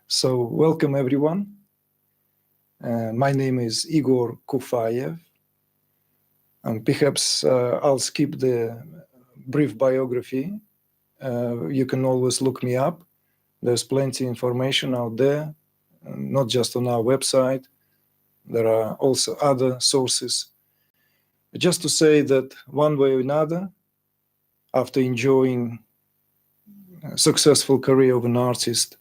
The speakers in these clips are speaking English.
So welcome everyone. My name is Igor Kufayev. And perhaps I'll skip the brief biography. You can always look me up. There's plenty of information out there, not just on our website. There are also other sources. Just to say that one way or another, after enjoying a successful career of an artist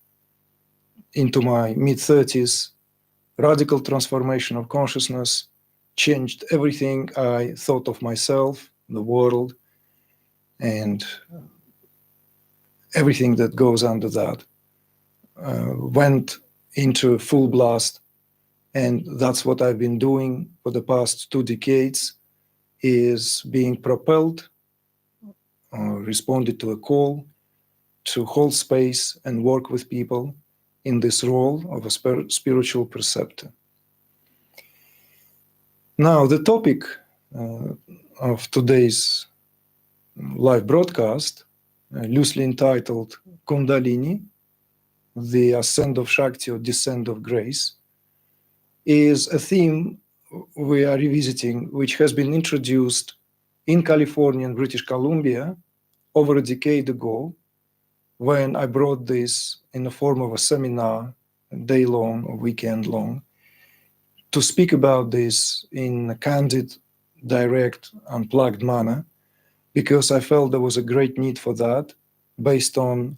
into my mid-30s, radical transformation of consciousness changed everything I thought of myself, the world, and everything that goes under that. Went into full blast, and that's what I've been doing for the past 2 decades, is being propelled, responded to a call to hold space and work with people in this role of a spiritual preceptor. Now, the topic of today's live broadcast, loosely entitled Kundalini, the Ascent of Shakti or Descent of Grace, is a theme we are revisiting, which has been introduced in California and British Columbia over a decade ago, when I brought this in the form of a seminar, a day-long or weekend-long, to speak about this in a candid, direct, unplugged manner, because I felt there was a great need for that, based on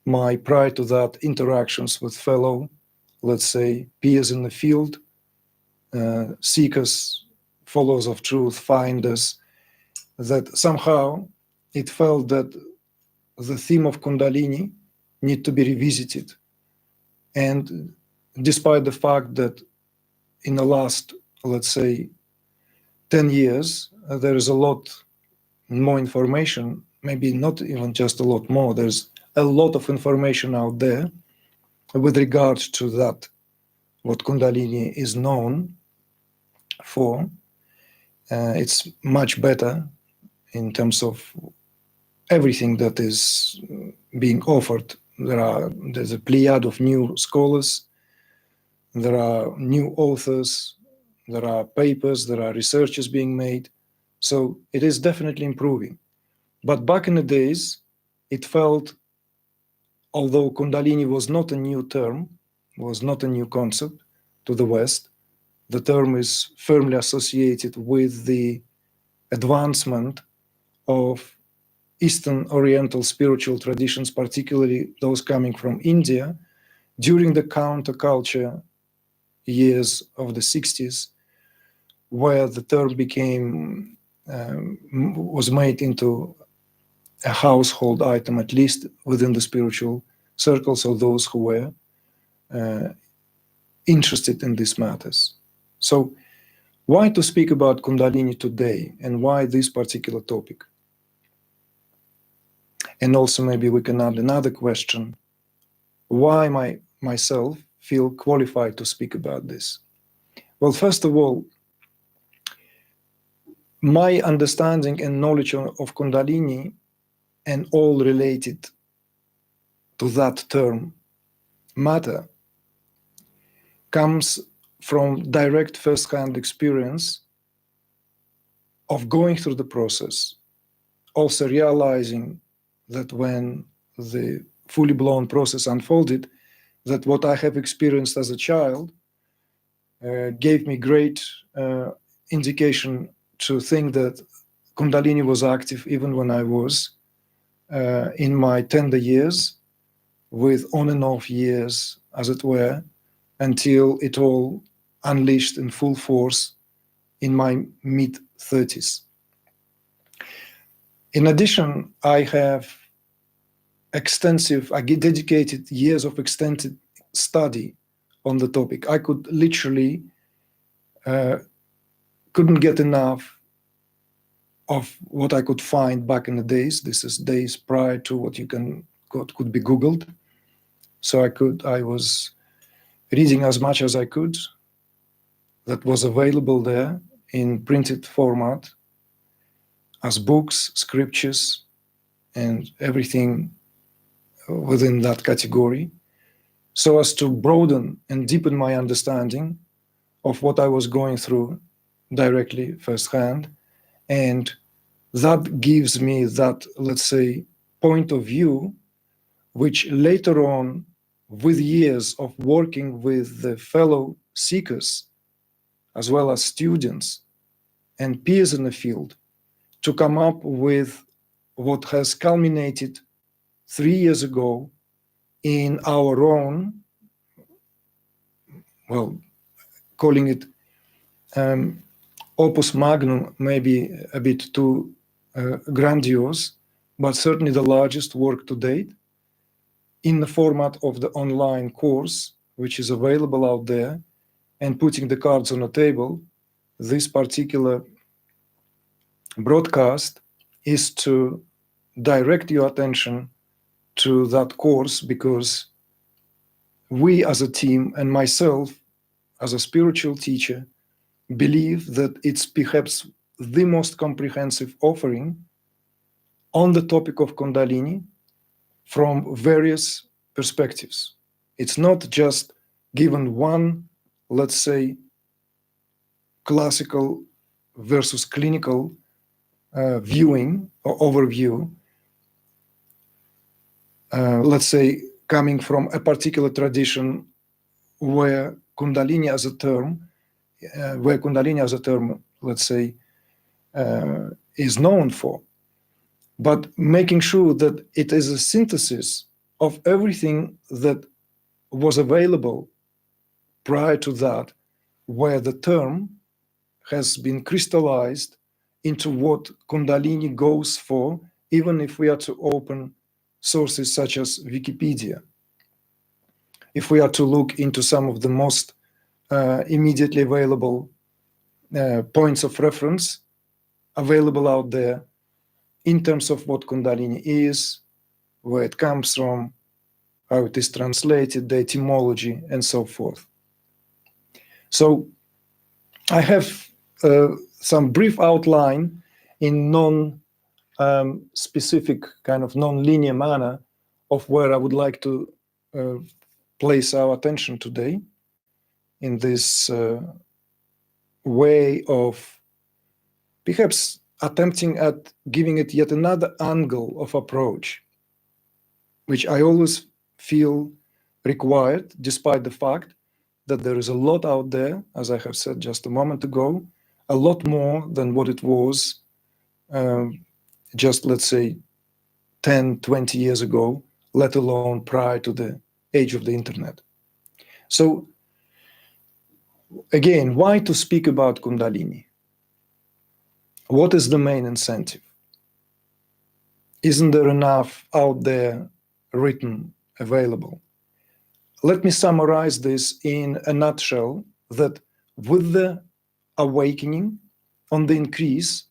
my prior to that interactions with fellow, let's say, peers in the field, seekers, followers of truth, finders, that somehow it felt that the theme of Kundalini need to be revisited. And despite the fact that in the last, let's say, 10 years, there is a lot more information, maybe not even just a lot more, there's a lot of information out there with regard to that, what Kundalini is known for. It's much better in terms of everything that is being offered. There's a pleiad of new scholars, there are new authors, there are papers, there are researches being made. So it is definitely improving. But back in the days, it felt, although Kundalini was not a new term, was not a new concept to the West, the term is firmly associated with the advancement of Eastern Oriental spiritual traditions, particularly those coming from India, during the counterculture years of the 60s, where the term became, was made into a household item, at least within the spiritual circles of those who were interested in these matters. So why to speak about Kundalini today, and why this particular topic? And also maybe we can add another question: why myself feel qualified to speak about this? Well, first of all, my understanding and knowledge of Kundalini and all related to that term matter comes from direct first-hand experience of going through the process, also realizing that when the fully blown process unfolded, that what I have experienced as a child gave me great indication to think that Kundalini was active even when I was in my tender years, with on and off years, as it were, until it all unleashed in full force in my mid-30s. In addition, I have dedicated years of extensive study on the topic. I could literally couldn't get enough of what I could find back in the days. This is days prior to what could be Googled. So I was reading as much as I could that was available there in printed format, as books, scriptures, and everything within that category. so as to broaden and deepen my understanding of what I was going through directly firsthand. And that gives me that, let's say, point of view, which later on, with years of working with the fellow seekers, as well as students and peers in the field, to come up with what has culminated 3 years ago in our own, well, calling it opus magnum, maybe a bit too grandiose, but certainly the largest work to date in the format of the online course, which is available out there. And putting the cards on the table, this particular broadcast is to direct your attention to that course, because we as a team and myself as a spiritual teacher believe that it's perhaps the most comprehensive offering on the topic of Kundalini from various perspectives. It's not just given one, let's say, classical versus clinical viewing or overview, let's say, coming from a particular tradition where Kundalini as a term, let's say, is known for, but making sure that it is a synthesis of everything that was available prior to that, where the term has been crystallized into what Kundalini goes for, even if we are to open sources such as Wikipedia. If we are to look into some of the most immediately available points of reference available out there in terms of what Kundalini is, where it comes from, how it is translated, the etymology, and so forth. So I have some brief outline in non-specific, kind of non-linear manner of where I would like to place our attention today in this way of perhaps attempting at giving it yet another angle of approach, which I always feel required, despite the fact that there is a lot out there, as I have said just a moment ago, a lot more than what it was just, let's say, 10, 20 years ago, let alone prior to the age of the internet. So again, why to speak about Kundalini? What is the main incentive? Isn't there enough out there written, available? Let me summarize this in a nutshell, that with the awakening on the increase,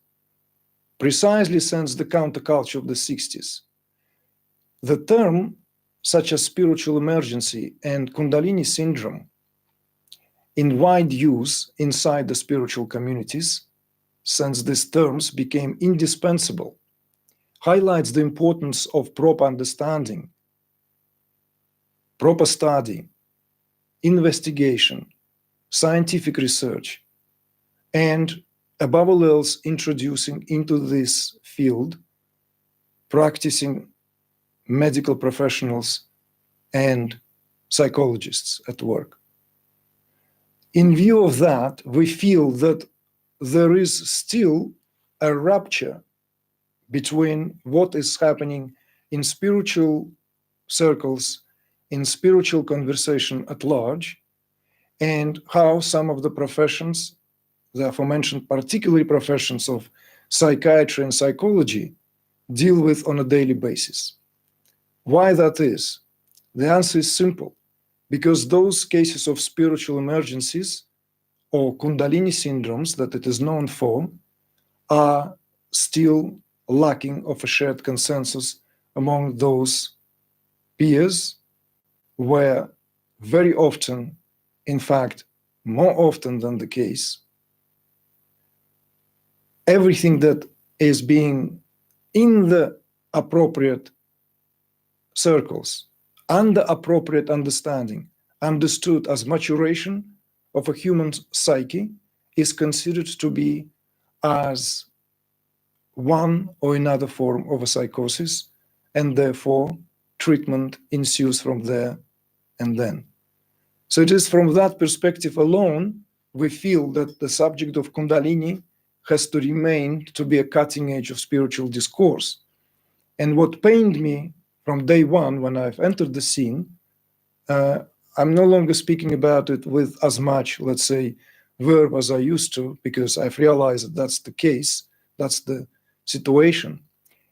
precisely since the counterculture of the 60s, the term such as spiritual emergency and Kundalini syndrome in wide use inside the spiritual communities, since these terms became indispensable, highlights the importance of proper understanding, proper study, investigation, scientific research, and above all else, introducing into this field practicing medical professionals and psychologists at work. In view of that, we feel that there is still a rupture between what is happening in spiritual circles, in spiritual conversation at large, and how some of the professions, the aforementioned particularly professions of psychiatry and psychology, deal with on a daily basis. Why that is? The answer is simple. Because those cases of spiritual emergencies or Kundalini syndromes that it is known for are still lacking of a shared consensus among those peers, where very often, in fact, more often than the case, everything that is being in the appropriate circles under appropriate understanding, understood as maturation of a human psyche, is considered to be as one or another form of a psychosis, and therefore treatment ensues from there and then. So it is from that perspective alone we feel that the subject of Kundalini has to remain to be a cutting edge of spiritual discourse. And what pained me from day one when I've entered the scene, I'm no longer speaking about it with as much, let's say, verve as I used to, because I've realized that that's the case, that's the situation,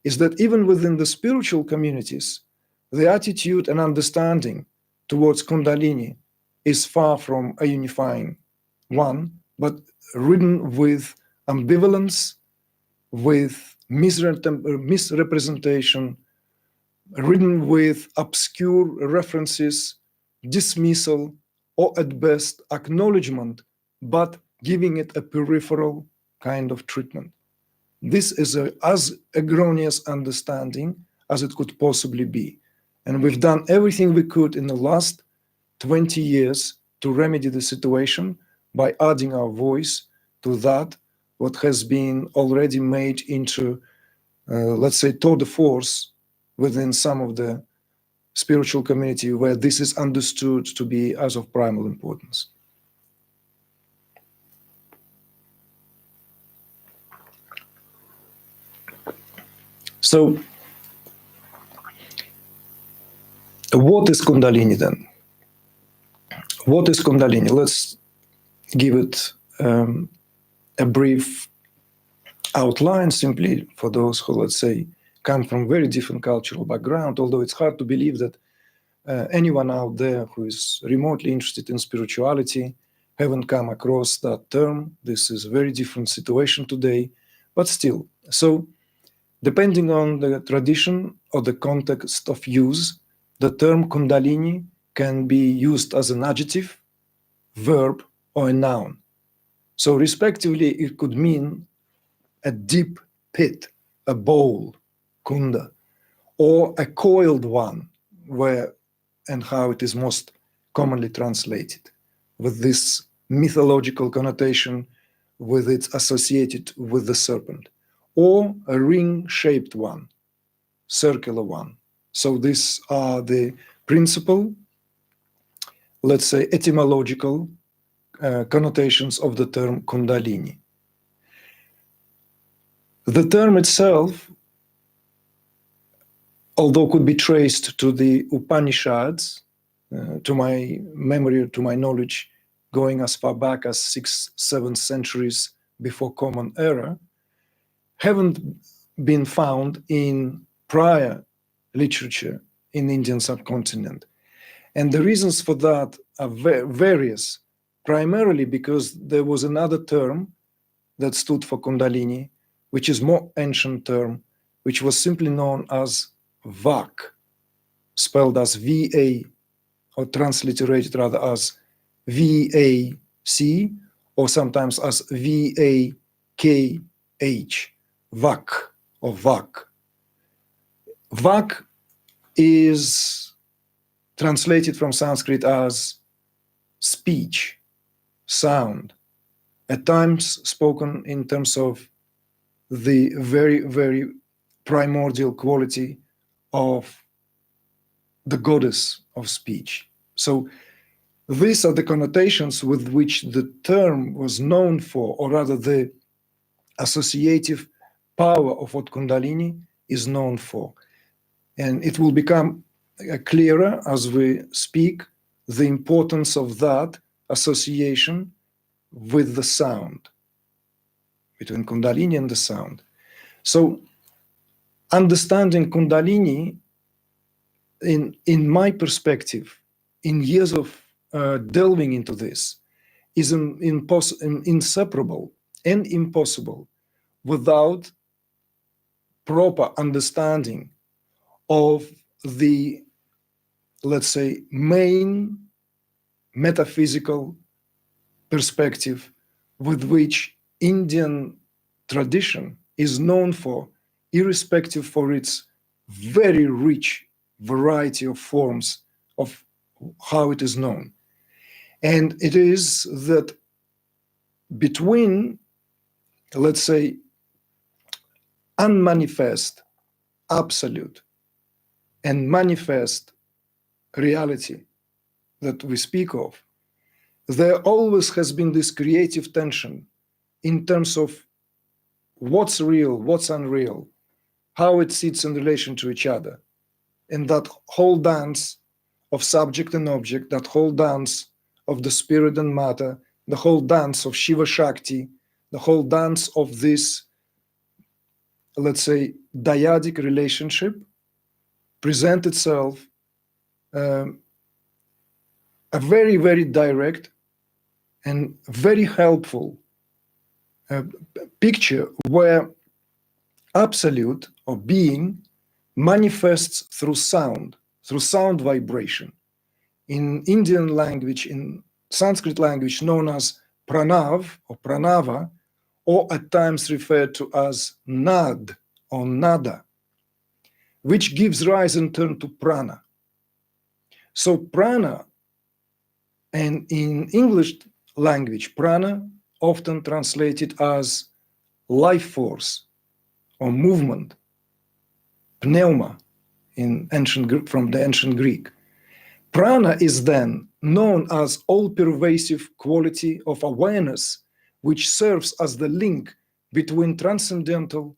is that even within the spiritual communities, the attitude and understanding towards Kundalini is far from a unifying one, but ridden with ambivalence, with misrepresentation, ridden with obscure references, dismissal, or at best acknowledgement, but giving it a peripheral kind of treatment. This is as erroneous understanding as it could possibly be. And we've done everything we could in the last 20 years to remedy the situation by adding our voice to that, what has been already made into, let's say, tour de force within some of the spiritual community where this is understood to be as of primal importance. So, what is Kundalini then? What is Kundalini? Let's give it a brief outline, simply for those who, let's say, come from very different cultural background, although it's hard to believe that anyone out there who is remotely interested in spirituality haven't come across that term. This is a very different situation today, but still. So, depending on the tradition or the context of use, the term Kundalini can be used as an adjective, verb, or a noun. So respectively, it could mean a deep pit, a bowl, kunda, or a coiled one, where and how it is most commonly translated, with this mythological connotation with its associated with the serpent, or a ring-shaped one, circular one. So these are the principal, let's say, etymological connotations of the term Kundalini. The term itself, although could be traced to the Upanishads, to my memory, to my knowledge, going as far back as 6th, 7th centuries before Common Era, haven't been found in prior literature in the Indian subcontinent. And the reasons for that are various, primarily because there was another term that stood for Kundalini, which is more ancient term, which was simply known as Vak, spelled as V-A, or transliterated rather as V-A-C, or sometimes as V-A-K-H, Vak, or Vak. Vak is translated from Sanskrit as speech, sound, at times spoken in terms of the very, very primordial quality of the goddess of speech. So these are the connotations with which the term was known for, or rather the associative power of what Kundalini is known for. And it will become clearer as we speak the importance of that association with the sound, between Kundalini and the sound. So understanding Kundalini, in my perspective, in years of delving into this, is inseparable and impossible without proper understanding of the, let's say, main metaphysical perspective with which Indian tradition is known for, irrespective for its very rich variety of forms of how it is known. And it is that between, let's say, unmanifest absolute and manifest reality that we speak of, there always has been this creative tension in terms of what's real, what's unreal, how it sits in relation to each other. And that whole dance of subject and object, that whole dance of the spirit and matter, the whole dance of Shiva Shakti, the whole dance of this, let's say, dyadic relationship present itself a very, very direct and very helpful picture where absolute or being manifests through sound vibration. In Indian language, in Sanskrit language, known as pranav or pranava, or at times referred to as nad or nada, which gives rise in turn to prana. So prana, and in English language, prana often translated as life force or movement, pneuma in from the ancient Greek. Prana is then known as all-pervasive quality of awareness, which serves as the link between transcendental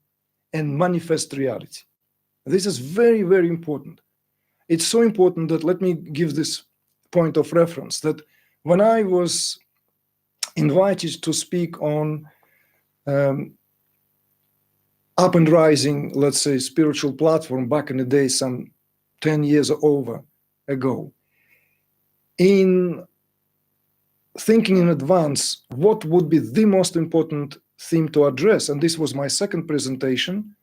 and manifest reality. This is very, very important. It's so important that let me give this point of reference, that when I was invited to speak on up and rising, let's say, spiritual platform back in the day, some 10 years or over ago, in thinking in advance what would be the most important theme to address, and this was my second presentation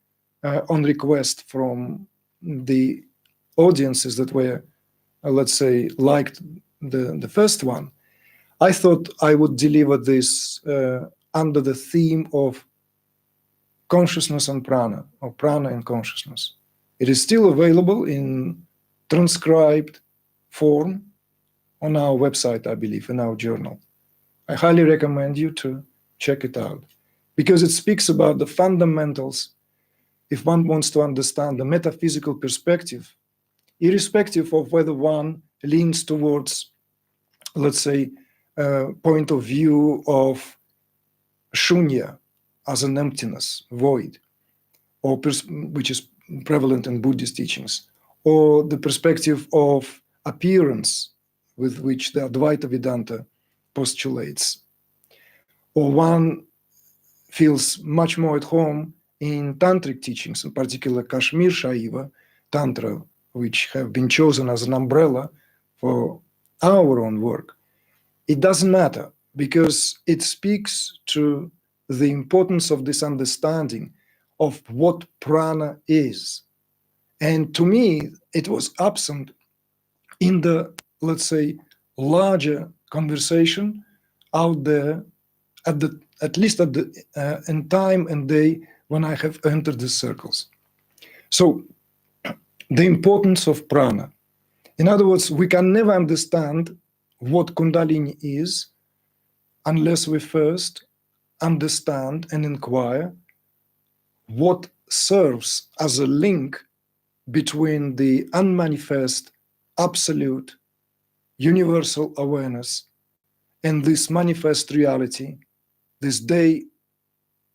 on request from the audiences that were, let's say, liked the first one, I thought I would deliver this under the theme of consciousness and prana, or prana and consciousness. It is still available in transcribed form on our website, I believe, in our journal. I highly recommend you to check it out because it speaks about the fundamentals if one wants to understand the metaphysical perspective, irrespective of whether one leans towards, let's say, point of view of shunya as an emptiness, void, or which is prevalent in Buddhist teachings, or the perspective of appearance with which the Advaita Vedanta postulates, or one feels much more at home in Tantric teachings, in particular Kashmir Shaiva Tantra, which have been chosen as an umbrella for our own work. It doesn't matter because it speaks to the importance of this understanding of what prana is. And to me, it was absent in the, let's say, larger conversation out there, at least at the in time and day when I have entered the circles. So the importance of prana. In other words, we can never understand what Kundalini is unless we first understand and inquire what serves as a link between the unmanifest, absolute, universal awareness and this manifest reality, this daily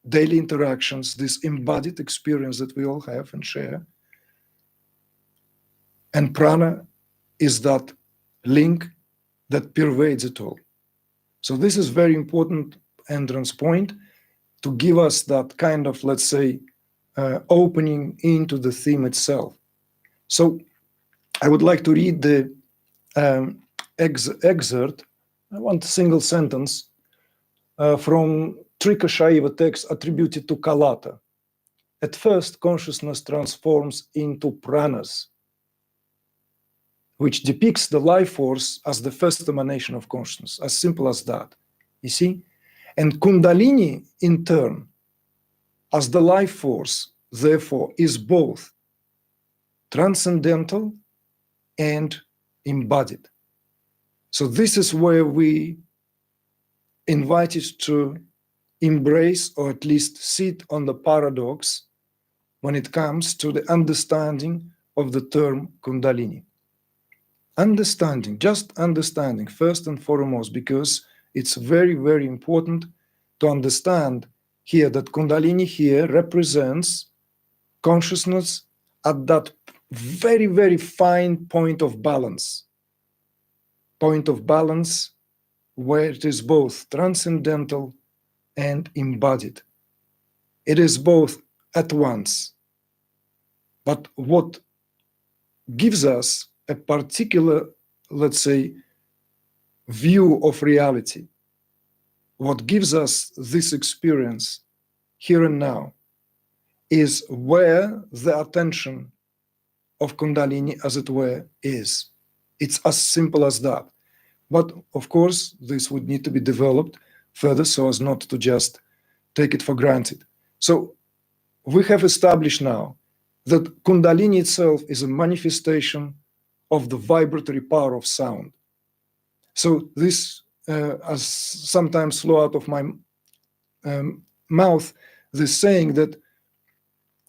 interactions, this embodied experience that we all have and share. And prana is that link that pervades it all. So this is very important entrance point to give us that kind of, let's say, opening into the theme itself. So I would like to read the excerpt, one single sentence from Trika Shaiva text attributed to Kalata. At first, consciousness transforms into pranas, which depicts the life force as the first emanation of consciousness, as simple as that, you see? And Kundalini, in turn, as the life force, therefore, is both transcendental and embodied. So this is where we invited to embrace, or at least sit on the paradox when it comes to the understanding of the term Kundalini. Understanding, just understanding, first and foremost, because it's very, very important to understand here that Kundalini here represents consciousness at that very, very fine point of balance where it is both transcendental and embodied. It is both at once. But what gives us a particular, let's say, view of reality, what gives us this experience here and now, is where the attention of Kundalini, as it were, is. It's as simple as that. But of course, this would need to be developed further so as not to just take it for granted. So we have established now that Kundalini itself is a manifestation of the vibratory power of sound. So this, as sometimes flow out of my mouth, this saying that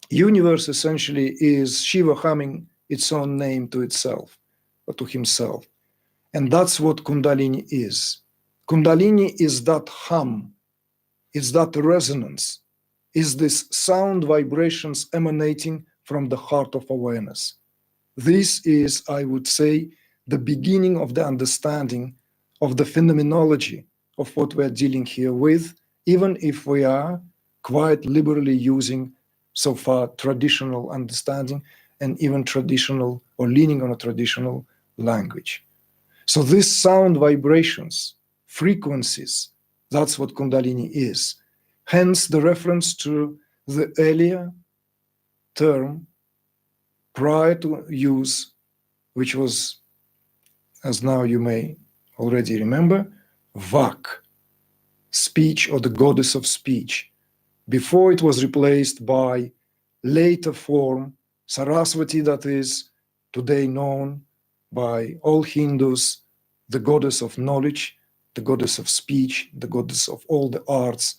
universe essentially is Shiva humming its own name to itself, or to himself. And that's what Kundalini is. Kundalini is that hum, is that resonance, is this sound vibrations emanating from the heart of awareness. This is, I would say, the beginning of the understanding of the phenomenology of what we're dealing here with, even if we are quite liberally using so far traditional understanding and even traditional or leaning on a traditional language. So these sound vibrations, frequencies, that's what Kundalini is. Hence the reference to the earlier term prior to use, which was, as now you may already remember, Vak, speech, or the goddess of speech, before it was replaced by later form Saraswati, that is today known by all Hindus, the goddess of knowledge, the goddess of speech, the goddess of all the arts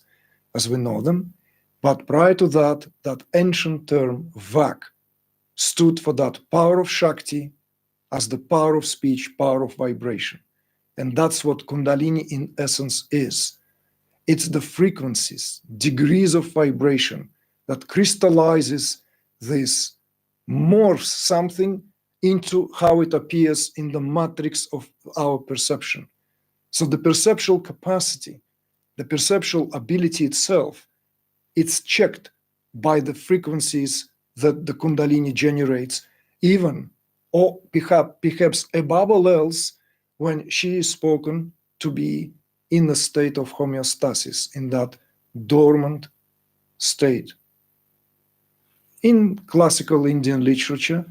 as we know them. But prior to that, that ancient term Vak stood for that power of Shakti as the power of speech, power of vibration. And that's what Kundalini in essence is. It's the frequencies, degrees of vibration that crystallizes this, morphs something into how it appears in the matrix of our perception. So the perceptual capacity, the perceptual ability itself, it's checked by the frequencies that the Kundalini generates, even, or perhaps above all else, when she is spoken to be in a state of homeostasis, in that dormant state. In classical Indian literature,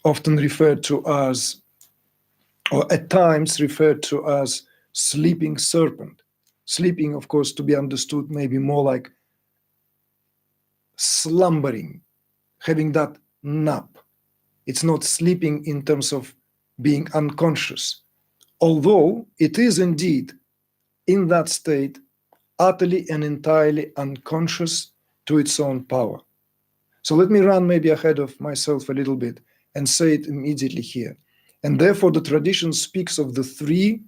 often referred to as, or at times referred to as, sleeping serpent. Sleeping, of course, to be understood maybe more like slumbering, having that nap. It's not sleeping in terms of being unconscious, although it is indeed in that state utterly and entirely unconscious to its own power. So let me run maybe ahead of myself a little bit and say it immediately here. And therefore the tradition speaks of the three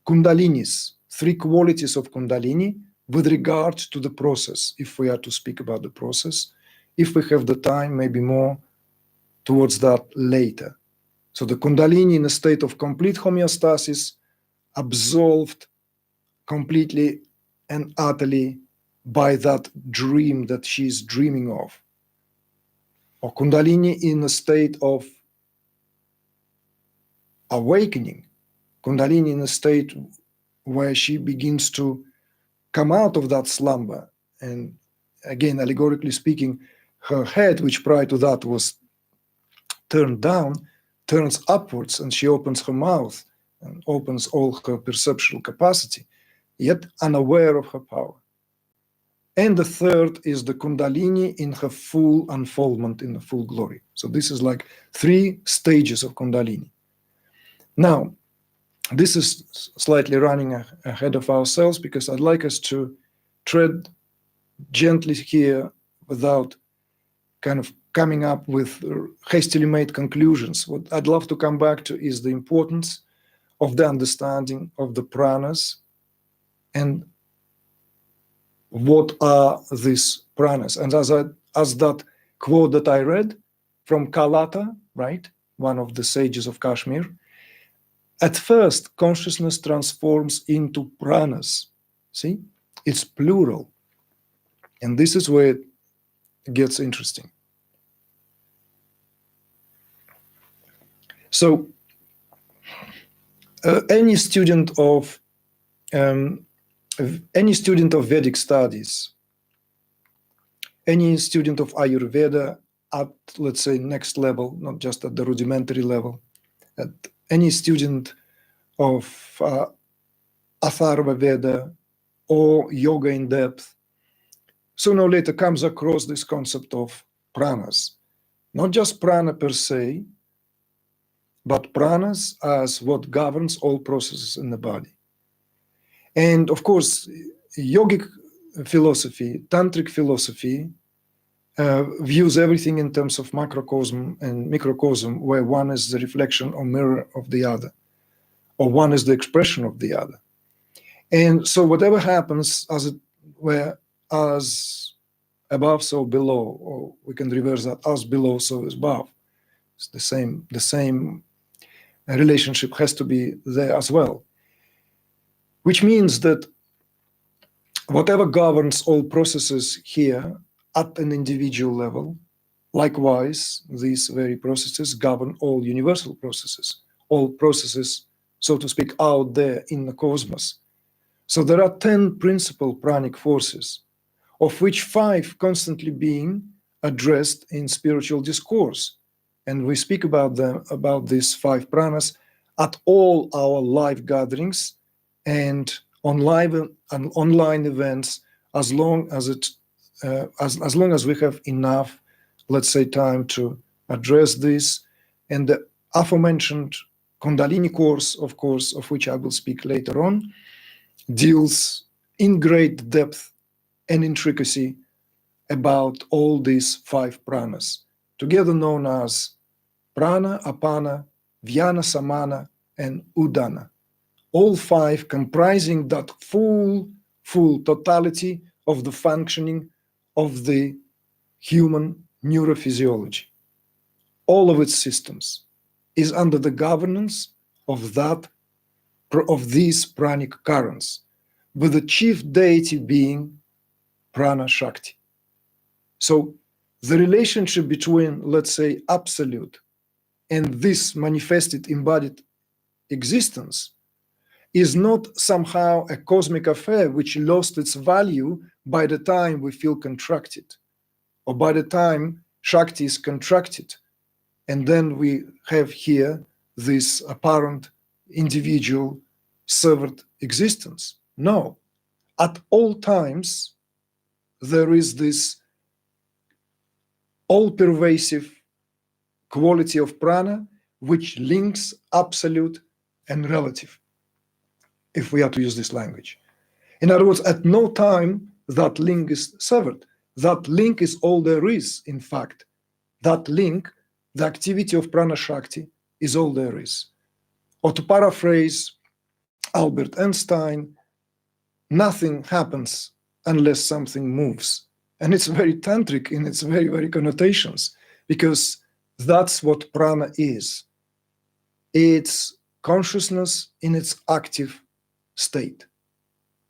Kundalinis, three qualities of Kundalini with regard to the process, if we are to speak about the process. If we have the time, maybe more towards that later. So the Kundalini in a state of complete homeostasis, absolved completely and utterly by that dream that she's dreaming of. Or Kundalini in a state of awakening, Kundalini in a state where she begins to come out of that slumber. And again, allegorically speaking, her head, which prior to that was turned down, turns upwards, and she opens her mouth and opens all her perceptual capacity, yet unaware of her power. And the third is the Kundalini in her full unfoldment, in the full glory. So this is like 3 stages of Kundalini. Now, this is slightly running ahead of ourselves because I'd like us to tread gently here without kind of coming up with hastily made conclusions. What I'd love to come back to is the importance of the understanding of the pranas and what are these pranas. And as that quote that I read from Kalata, right, one of the sages of Kashmir, at first consciousness transforms into pranas. See, it's plural. And this is where it gets interesting. So any student of Vedic studies, any student of Ayurveda at, let's say, next level, not just at the rudimentary level, at any student of Atharva Veda or yoga in depth, sooner or later comes across this concept of pranas. Not just prana per se, but pranas as what governs all processes in the body. And of course, yogic philosophy, tantric philosophy, views everything in terms of macrocosm and microcosm, where one is the reflection or mirror of the other, or one is the expression of the other. And so whatever happens, as it were, as above, so below, or we can reverse that, as below, so as above. It's the same relationship has to be there as well. Which means that whatever governs all processes here at an individual level, likewise, these very processes govern all universal processes, all processes, so to speak, out there in the cosmos. So there are 10 principal pranic forces, of which 5 constantly being addressed in spiritual discourse. And we speak about them, about these 5 pranas at all our live gatherings and on live and online events, as long as as long as we have enough, let's say, time to address this. And the aforementioned Kundalini course, of course, of which I will speak later on, deals in great depth and intricacy about all these 5 pranas, together known as prana, apana, vyana, samana, and udana. All 5 comprising that full totality of the functioning of the human neurophysiology. All of its systems is under the governance of these pranic currents, with the chief deity being Prana Shakti. So the relationship between, let's say, absolute and this manifested embodied existence is not somehow a cosmic affair which lost its value by the time we feel contracted, or by the time Shakti is contracted, and then we have here this apparent individual severed existence. No, at all times there is this all-pervasive quality of prana which links absolute and relative, if we are to use this language. In other words, at no time that link is severed. That link is all there is, in fact. That link, the activity of Prana Shakti, is all there is. Or to paraphrase Albert Einstein, nothing happens unless something moves. And it's very tantric in its very, very connotations, because that's what prana is. It's consciousness in its active state.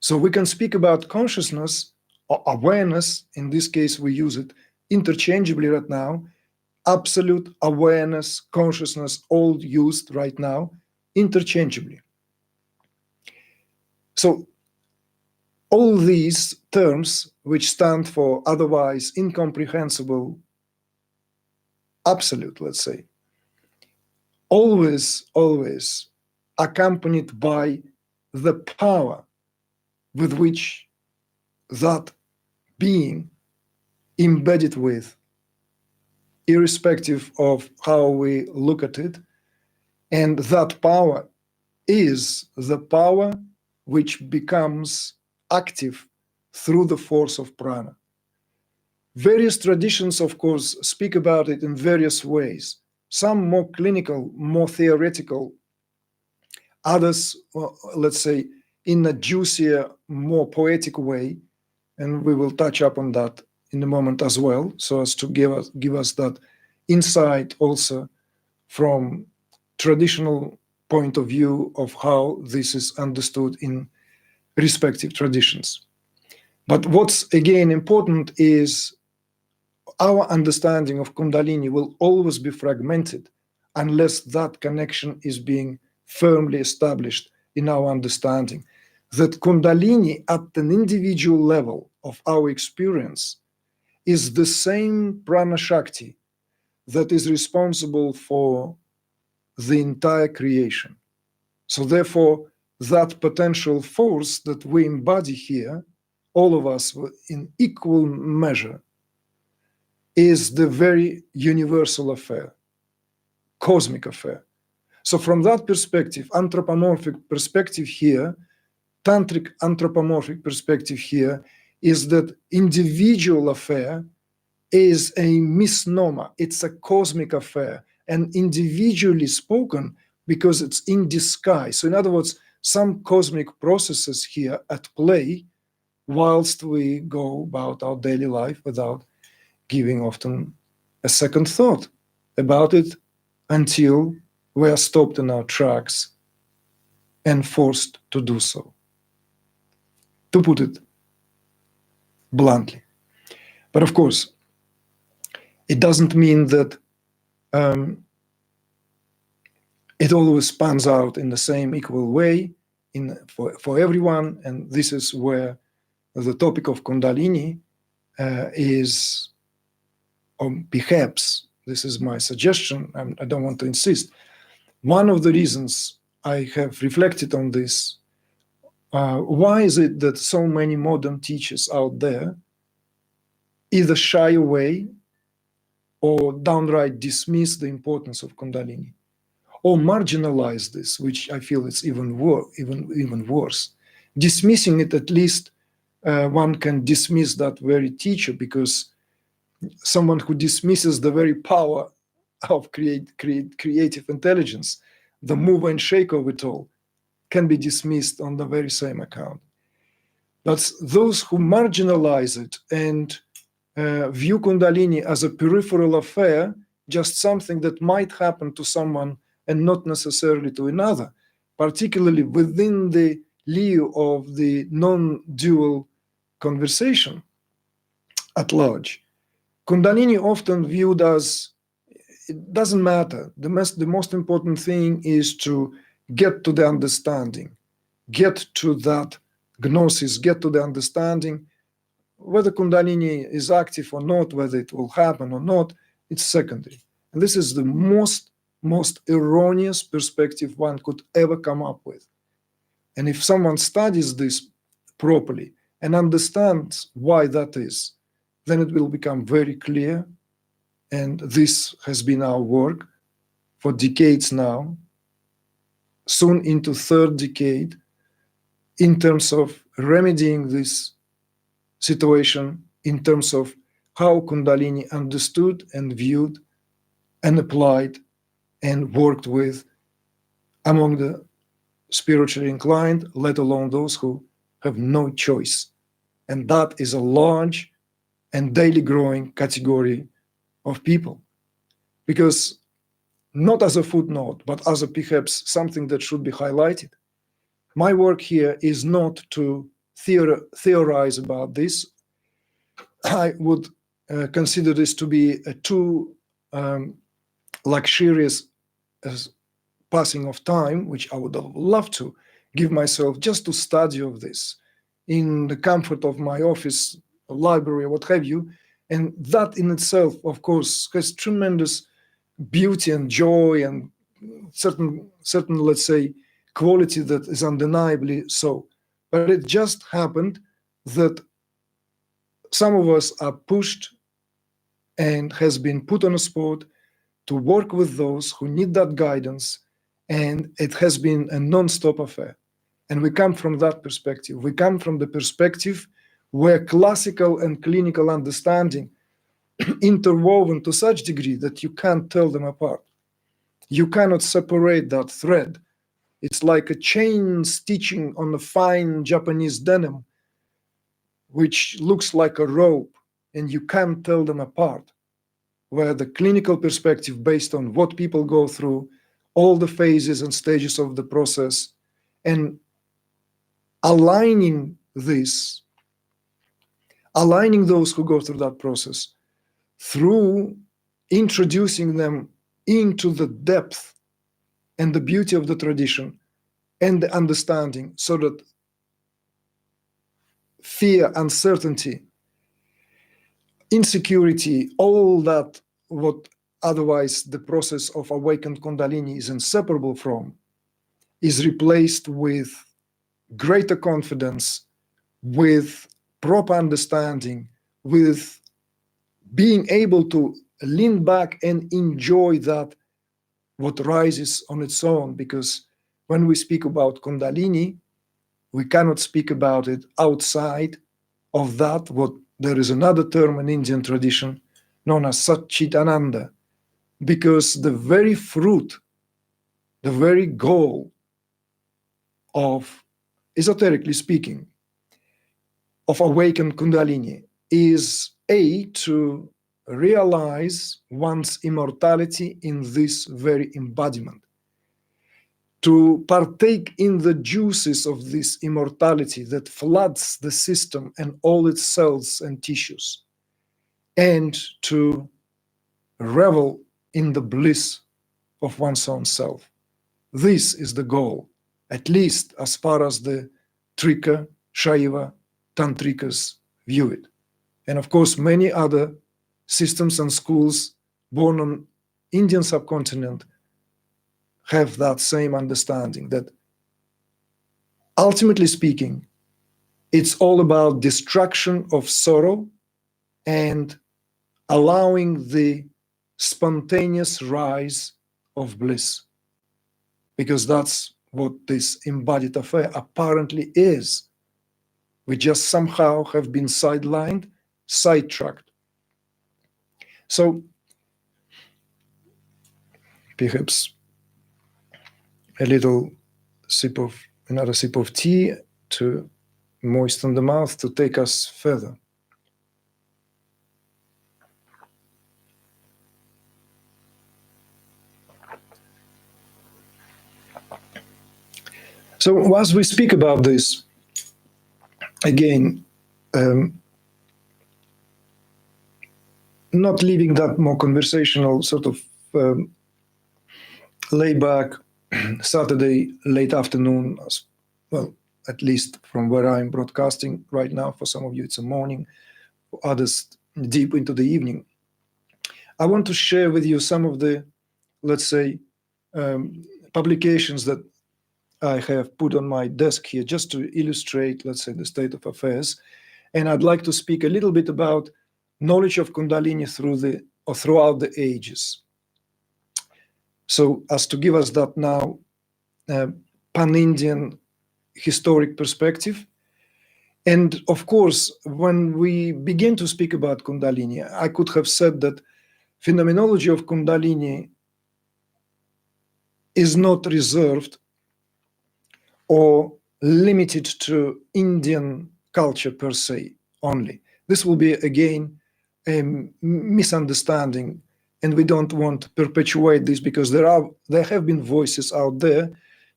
So we can speak about consciousness or awareness. In this case, we use it interchangeably right now. Absolute awareness, consciousness, all used right now interchangeably. So all these terms, which stand for otherwise incomprehensible absolute, let's say, always accompanied by the power with which that being embedded with, irrespective of how we look at it. And that power is the power which becomes active through the force of prana. Various traditions, of course, speak about it in various ways. Some more clinical, more theoretical, others, let's say, in a juicier, more poetic way, and we will touch up on that in a moment as well, so as to give us that insight also from traditional point of view of how this is understood in respective traditions. But what's again important is our understanding of Kundalini will always be fragmented unless that connection is being firmly established in our understanding. That Kundalini at an individual level of our experience is the same Prana Shakti that is responsible for the entire creation. So therefore, that potential force that we embody here, all of us in equal measure, is the very universal affair, cosmic affair. So from that perspective, anthropomorphic perspective here, Tantric anthropomorphic perspective here, is that individual affair is a misnomer. It's a cosmic affair, and individually spoken because it's in disguise. So in other words, some cosmic processes here at play whilst we go about our daily life without giving often a second thought about it until we are stopped in our tracks and forced to do so, to put it bluntly. But of course, it doesn't mean that it always pans out in the same equal way for everyone, and this is where the topic of Kundalini is, or perhaps this is my suggestion, I don't want to insist. One of the reasons I have reflected on this, why is it that so many modern teachers out there either shy away or downright dismiss the importance of Kundalini, or marginalize this, which I feel it's even worse. Dismissing it, at least one can dismiss that very teacher, because someone who dismisses the very power of creative intelligence, the move and shake of it all, can be dismissed on the very same account. But those who marginalize it and view Kundalini as a peripheral affair, just something that might happen to someone and not necessarily to another, particularly within the lieu of the non-dual conversation at large. Kundalini often viewed as, it doesn't matter. The most important thing is to get to the understanding, get to that gnosis, get to the understanding. Whether Kundalini is active or not, whether it will happen or not, it's secondary. And this is the most erroneous perspective one could ever come up with. And if someone studies this properly and understands why that is, then it will become very clear. And this has been our work for decades now, soon into third decade, in terms of remedying this situation, in terms of how Kundalini understood and viewed and applied and worked with among the spiritually inclined, let alone those who have no choice. And that is a large and daily growing category of people. Because not as a footnote, but as a perhaps something that should be highlighted, my work here is not to theorize about this. I would consider this to be a too luxurious passing of time, which I would love to give myself just to study of this in the comfort of my office, library, or what have you. And that in itself, of course, has tremendous beauty and joy and certain, let's say, quality that is undeniably so. But it just happened that some of us are pushed and has been put on a spot to work with those who need that guidance, and it has been a non-stop affair. And we come from that perspective. We come from the perspective where classical and clinical understanding interwoven to such degree that you can't tell them apart. You cannot separate that thread. It's like a chain stitching on a fine Japanese denim, which looks like a rope, and you can't tell them apart. Where the clinical perspective, based on what people go through, all the phases and stages of the process, and aligning those who go through that process through introducing them into the depth and the beauty of the tradition and the understanding, so that fear, uncertainty, insecurity, all that what otherwise the process of awakened Kundalini is inseparable from, is replaced with greater confidence, with proper understanding, with being able to lean back and enjoy that what rises on its own. Because when we speak about Kundalini, we cannot speak about it outside of that what there is another term in Indian tradition known as Satchitananda, because the very fruit, the very goal of, esoterically speaking, of awakened Kundalini is to realize one's immortality in this very embodiment, to partake in the juices of this immortality that floods the system and all its cells and tissues, and to revel in the bliss of one's own self. This is the goal, at least as far as the Trika, Shaiva, Tantrikas view it. And of course, many other systems and schools born on Indian subcontinent have that same understanding, that ultimately speaking, it's all about destruction of sorrow and allowing the spontaneous rise of bliss, because that's what this embodied affair apparently is. We just somehow have been sidelined, sidetracked. So perhaps another sip of tea to moisten the mouth to take us further. So as we speak about this, again, not leaving that more conversational sort of laid-back Saturday late afternoon, as well, at least from where I'm broadcasting right now. For some of you, it's a morning, for others, deep into the evening. I want to share with you some of the, let's say, publications that I have put on my desk here, just to illustrate, let's say, the state of affairs. And I'd like to speak a little bit about knowledge of Kundalini throughout the ages. So as to give us that now pan-Indian historic perspective. And of course, when we begin to speak about Kundalini, I could have said that phenomenology of Kundalini is not reserved or limited to Indian culture per se only. This will be, again, a misunderstanding, and we don't want to perpetuate this, because there have been voices out there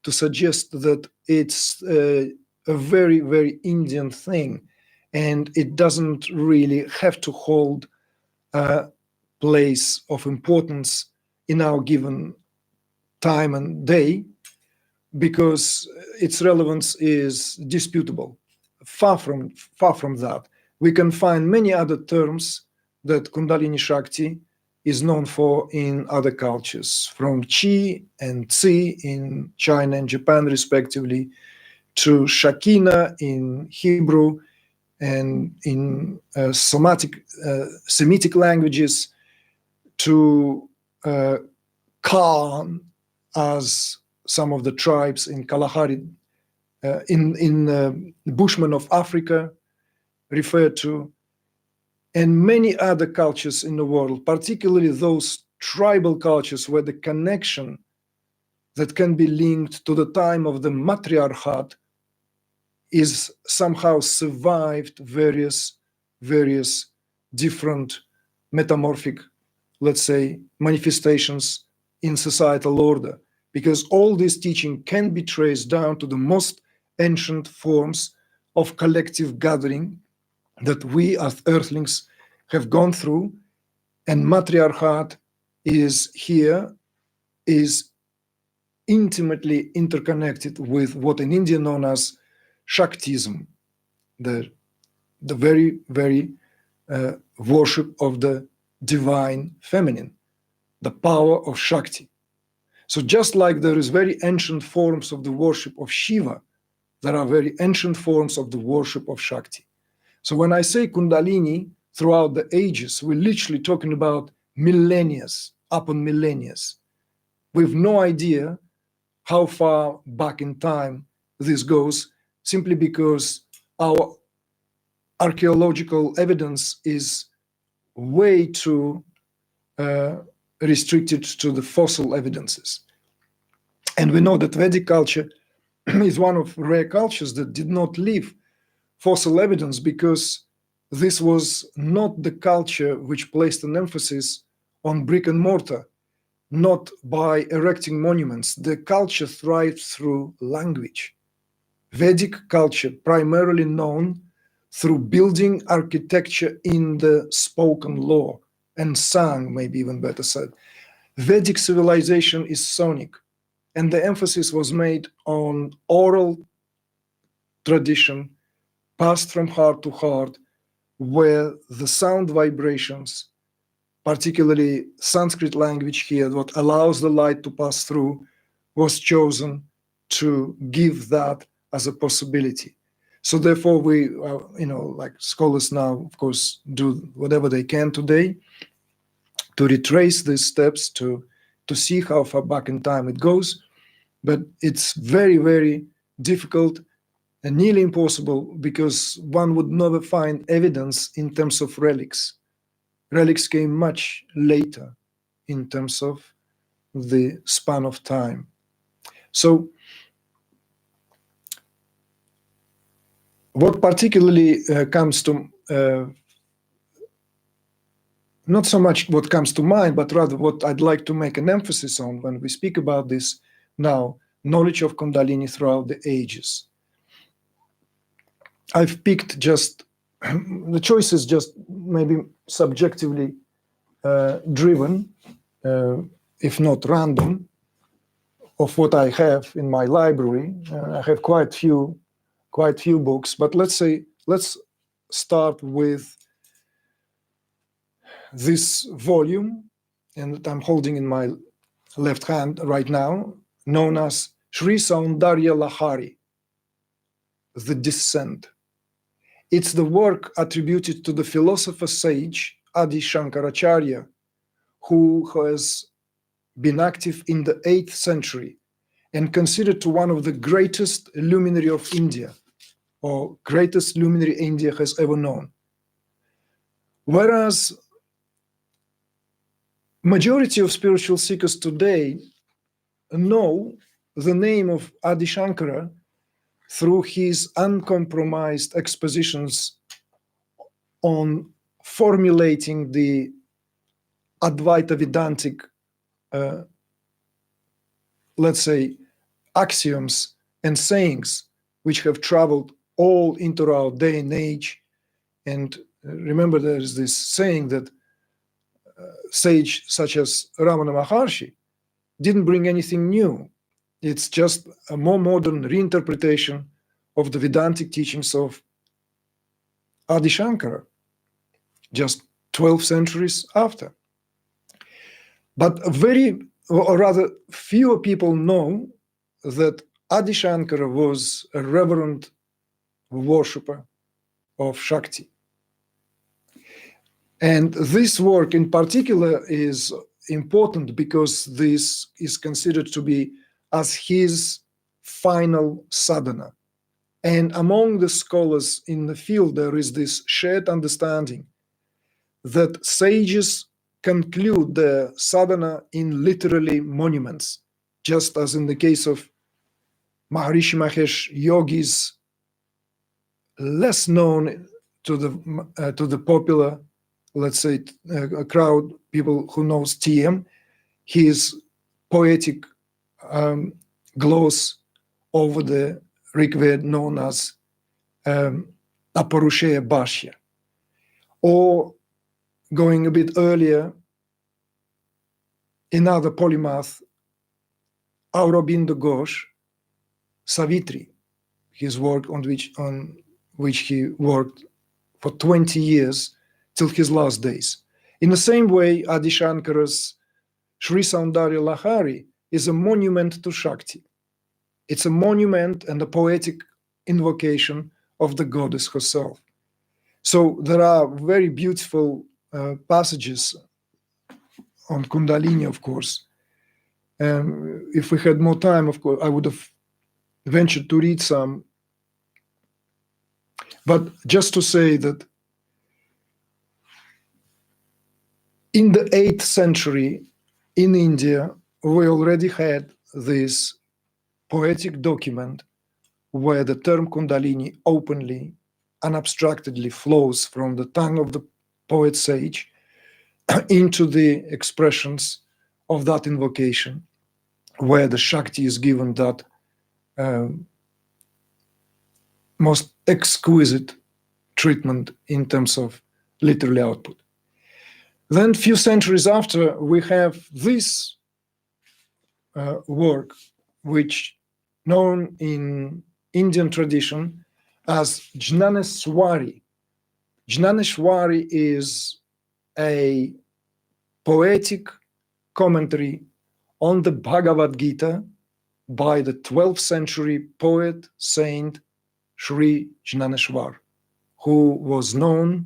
to suggest that it's a very, very Indian thing, and it doesn't really have to hold a place of importance in our given time and day, because its relevance is disputable. Far from that. We can find many other terms that Kundalini Shakti is known for in other cultures, from Chi and Tsi in China and Japan respectively, to Shekinah in Hebrew, and in Semitic languages to Khan, as some of the tribes in Kalahari, in Bushmen of Africa referred to, and many other cultures in the world, particularly those tribal cultures where the connection that can be linked to the time of the matriarchate is somehow survived various different metamorphic, let's say, manifestations in societal order, because all this teaching can be traced down to the most ancient forms of collective gathering that we as earthlings have gone through, and matriarchate is intimately interconnected with what in India known as Shaktism, the very worship of the divine feminine, the power of Shakti. So just like there is very ancient forms of the worship of Shiva, there are very ancient forms of the worship of Shakti. So when I say Kundalini throughout the ages, we're literally talking about millennia upon millennia. We have no idea how far back in time this goes, simply because our archaeological evidence is way too restricted to the fossil evidences. And we know that Vedic culture is one of rare cultures that did not leave fossil evidence, because this was not the culture which placed an emphasis on brick and mortar, not by erecting monuments. The culture thrived through language. Vedic culture primarily known through building architecture in the spoken law, and sung, maybe even better said. Vedic civilization is sonic, and the emphasis was made on oral tradition passed from heart to heart, where the sound vibrations, particularly Sanskrit language here, what allows the light to pass through, was chosen to give that as a possibility. So therefore we, like scholars now, of course, do whatever they can today to retrace these steps, to see how far back in time it goes. But it's very difficult and nearly impossible, because one would never find evidence in terms of relics. Relics came much later in terms of the span of time. So what particularly comes to, not so much what comes to mind, but rather what I'd like to make an emphasis on when we speak about this now, knowledge of Kundalini throughout the ages. I've picked just, the choice is just maybe subjectively driven, if not random, of what I have in my library. I have quite few books, but let's start with this volume, and that I'm holding in my left hand right now, known as Sri Saundarya Lahari, The Descent. It's the work attributed to the philosopher sage Adi Shankaracharya, who has been active in the 8th century and considered to one of the greatest luminary of India, or greatest luminary India has ever known. Whereas majority of spiritual seekers today know the name of Adi Shankara through his uncompromised expositions on formulating the Advaita Vedantic, let's say, axioms and sayings which have traveled all into our day and age. And remember, there's this saying that sage such as Ramana Maharshi didn't bring anything new. It's just a more modern reinterpretation of the Vedantic teachings of Adi Shankara, just 12 centuries after. But fewer people know that Adi Shankara was a reverent worshipper of Shakti. And this work in particular is important because this is considered to be as his final sadhana. And among the scholars in the field, there is this shared understanding that sages conclude the sadhana in literally monuments, just as in the case of Maharishi Mahesh Yogi's less known to the popular, let's say, crowd, people who knows TM, his poetic gloss over the Rig Veda known as Aparusheya Bhashya. Or going a bit earlier, another polymath, Aurobindo Ghosh, Savitri, his work on which he worked for 20 years till his last days. In the same way, Adi Shankara's Sri Saundarya Lahari is a monument to Shakti. It's a monument and a poetic invocation of the goddess herself. So there are very beautiful passages on Kundalini, of course. If we had more time, of course, I would have ventured to read some. But just to say that in the 8th century in India, we already had this poetic document where the term Kundalini openly, unabstractedly flows from the tongue of the poet sage into the expressions of that invocation, where the Shakti is given that most exquisite treatment in terms of literary output. Then, few centuries after, we have this work, which known in Indian tradition as Jnaneshwari. Jnaneshwari is a poetic commentary on the Bhagavad Gita by the 12th century poet saint Sri Jnaneshwar, who was known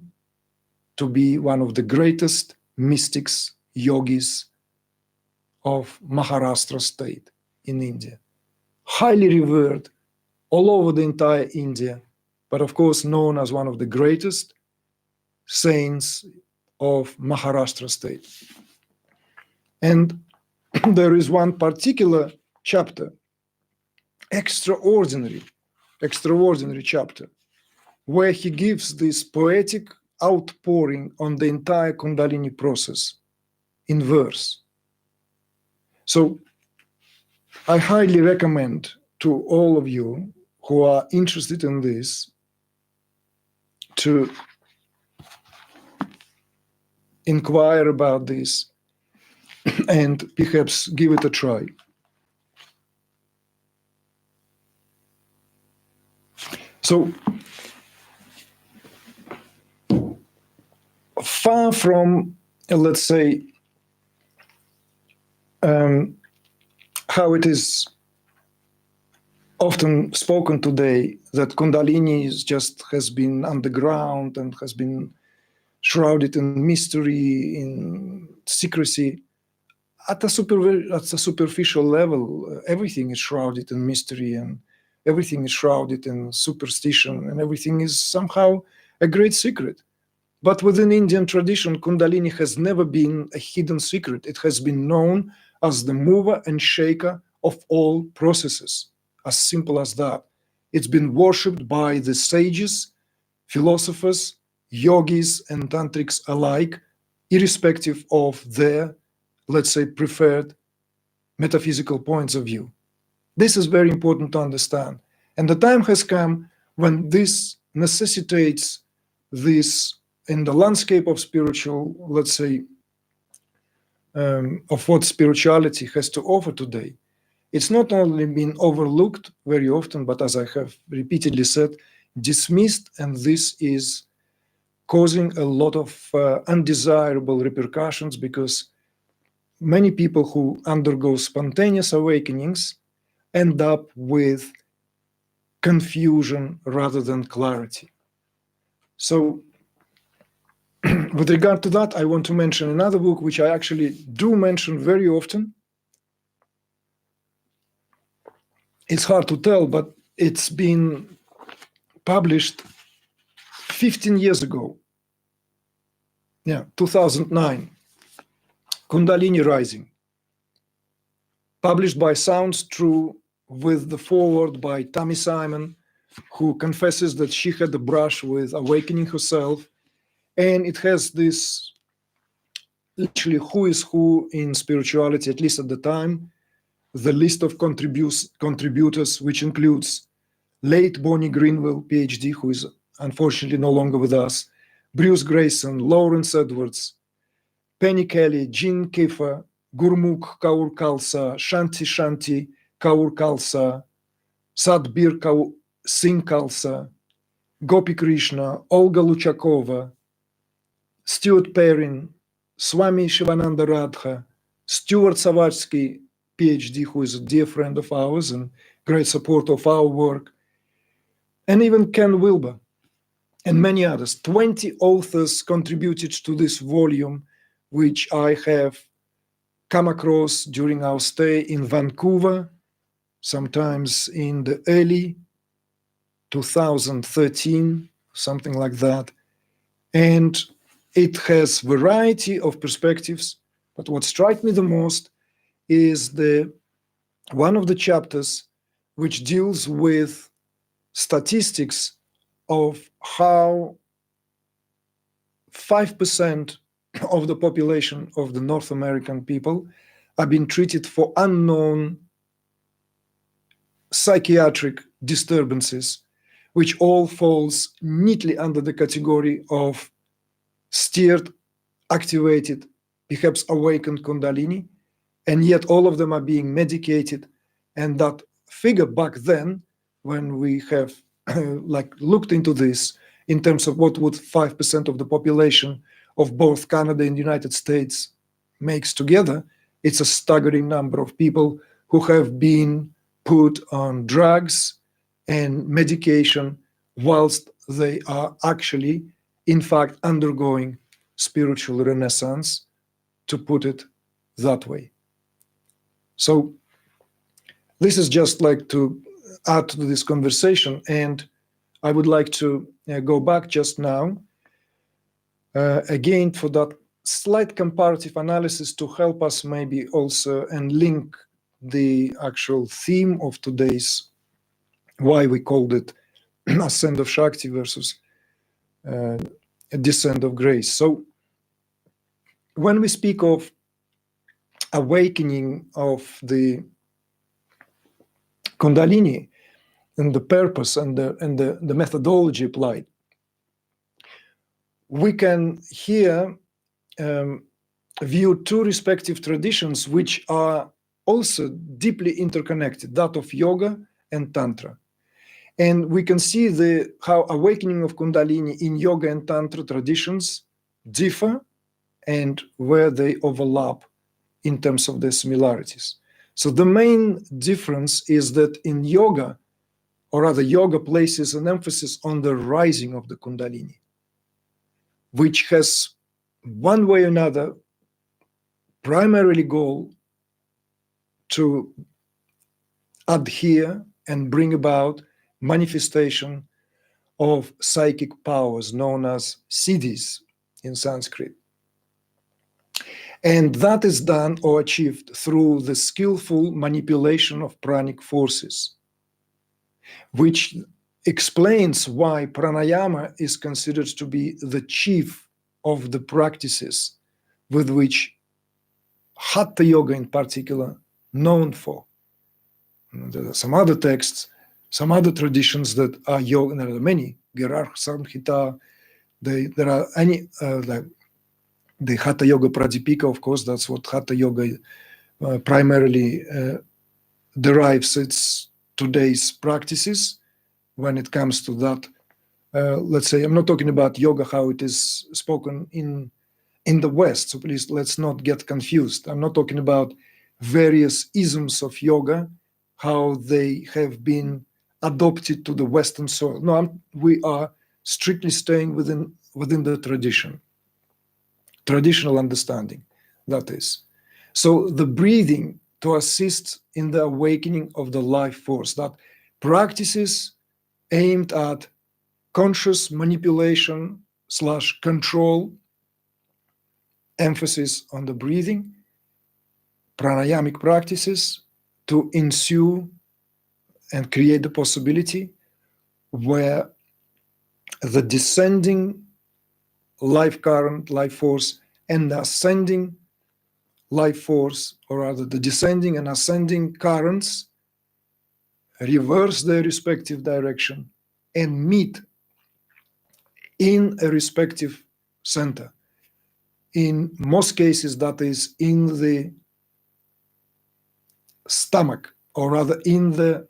to be one of the greatest mystics, yogis of Maharashtra state in India. Highly revered all over the entire India, but of course known as one of the greatest saints of Maharashtra state. And there is one particular chapter, extraordinary chapter, where he gives this poetic outpouring on the entire Kundalini process in verse. So I highly recommend to all of you who are interested in this to inquire about this and perhaps give it a try. So, far from, let's say, how it is often spoken today, that Kundalini has been underground and has been shrouded in mystery, in secrecy. At a superficial level, everything is shrouded in mystery, and everything is shrouded in superstition, and everything is somehow a great secret. But within Indian tradition, Kundalini has never been a hidden secret. It has been known as the mover and shaker of all processes, as simple as that. It's been worshipped by the sages, philosophers, yogis, and tantrics alike, irrespective of their, let's say, preferred metaphysical points of view. This is very important to understand. And the time has come when this necessitates this, in the landscape of spiritual, let's say, of what spirituality has to offer today. It's not only been overlooked very often, but as I have repeatedly said, dismissed, and this is causing a lot of undesirable repercussions, because many people who undergo spontaneous awakenings end up with confusion rather than clarity. So with regard to that, I want to mention another book which I actually do mention very often. It's hard to tell, but it's been published 15 years ago. Yeah, 2009. Kundalini Rising. Published by Sounds True with the foreword by Tammy Simon, who confesses that she had a brush with awakening herself. And it has this literally who is who in spirituality, at least at the time, the list of contributors, which includes late Bonnie Greenwell, PhD, who is unfortunately no longer with us, Bruce Grayson, Lawrence Edwards, Penny Kelly, Jean Kiefer, Gurmukh Kaur Khalsa, Shanti Kaur Khalsa, Sadbir Singh Khalsa, Gopi Krishna, Olga Luchakova, Stuart Perrin, Swami Shivananda Radha, Stuart Savatsky, PhD, who is a dear friend of ours and great supporter of our work, and even Ken Wilber, and many others. 20 authors contributed to this volume, which I have come across during our stay in Vancouver, sometimes in the early 2013, something like that. And it has variety of perspectives, but what struck me the most is one of the chapters which deals with statistics of how 5% of the population of the North American people are being treated for unknown psychiatric disturbances, which all falls neatly under the category of steered, activated, perhaps awakened Kundalini, and yet all of them are being medicated. And that figure back then, when we have looked into this in terms of what would 5% of the population of both Canada and the United States makes together, it's a staggering number of people who have been put on drugs and medication whilst they are actually, in fact, undergoing spiritual renaissance, to put it that way. So this is just like to add to this conversation, and I would like to go back just now again for that slight comparative analysis to help us maybe also and link the actual theme of today's, why we called it Ascent of Shakti versus Descent of Grace. So when we speak of awakening of the Kundalini and the purpose and the methodology applied, we can here view two respective traditions which are also deeply interconnected, that of yoga and tantra. And we can see how awakening of Kundalini in yoga and tantra traditions differ and where they overlap in terms of their similarities. So the main difference is that in yoga, or rather yoga places an emphasis on the rising of the Kundalini, which has one way or another primarily goal to adhere and bring about manifestation of psychic powers known as siddhis in Sanskrit. And that is done or achieved through the skillful manipulation of pranic forces, which explains why pranayama is considered to be the chief of the practices with which Hatha Yoga in particular known for. There are some other texts, some other traditions that are yoga. There are many, Gerarch Samhita. There are any like the Hatha Yoga Pradipika, of course. That's what Hatha Yoga primarily derives its today's practices when it comes to that. Let's say, I'm not talking about yoga how it is spoken in the West, so please let's not get confused. I'm not talking about various isms of yoga, how they have been adopted to the Western soil. No, we are strictly staying within the traditional understanding, that is. So the breathing to assist in the awakening of the life force, that practices aimed at conscious manipulation / control, emphasis on the breathing, pranayamic practices to ensue and create the possibility where the descending life current, life force, and the ascending life force, or rather the descending and ascending currents, reverse their respective direction and meet in a respective center. In most cases, that is in the stomach, or rather in the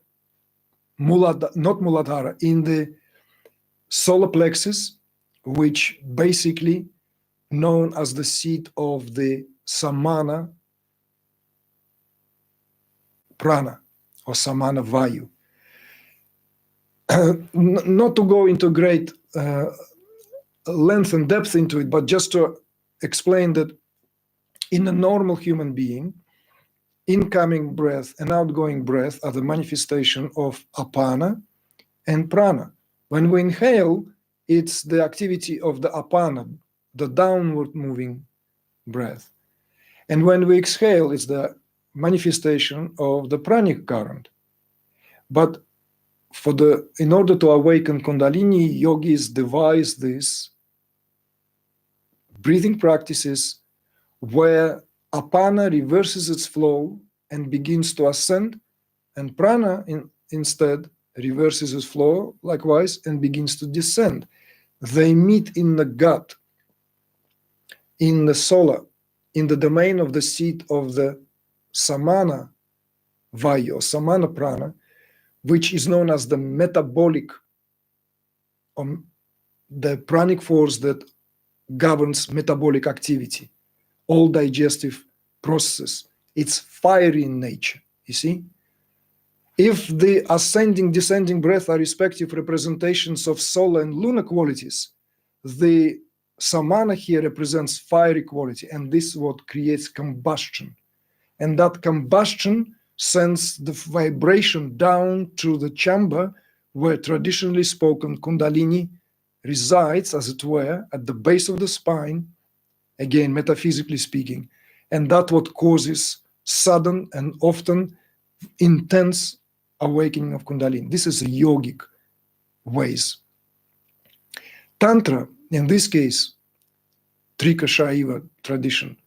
Muladhara, in the solar plexus, which basically known as the seat of the Samana Prana or Samana Vayu. Not to go into great length and depth into it, but just to explain that in a normal human being, incoming breath and outgoing breath are the manifestation of apana and prana. When we inhale, it's the activity of the apana, the downward moving breath. And when we exhale, it's the manifestation of the pranic current. But in order to awaken Kundalini, yogis devised these breathing practices where apana reverses its flow and begins to ascend, and prana instead reverses its flow likewise and begins to descend. They meet in the gut, in the solar, in the domain of the seat of the Samana Vayu, Samana Prana, which is known as the metabolic, the pranic force that governs metabolic activity, all digestive processes. It's fiery in nature, you see? If the ascending, descending breath are respective representations of solar and lunar qualities, the Samana here represents fiery quality, and this is what creates combustion. And that combustion sends the vibration down to the chamber where traditionally spoken Kundalini resides, as it were, at the base of the spine, again, metaphysically speaking. And that's what causes sudden and often intense awakening of Kundalini. This is a yogic ways. Tantra, in this case, Trika Shaiva tradition,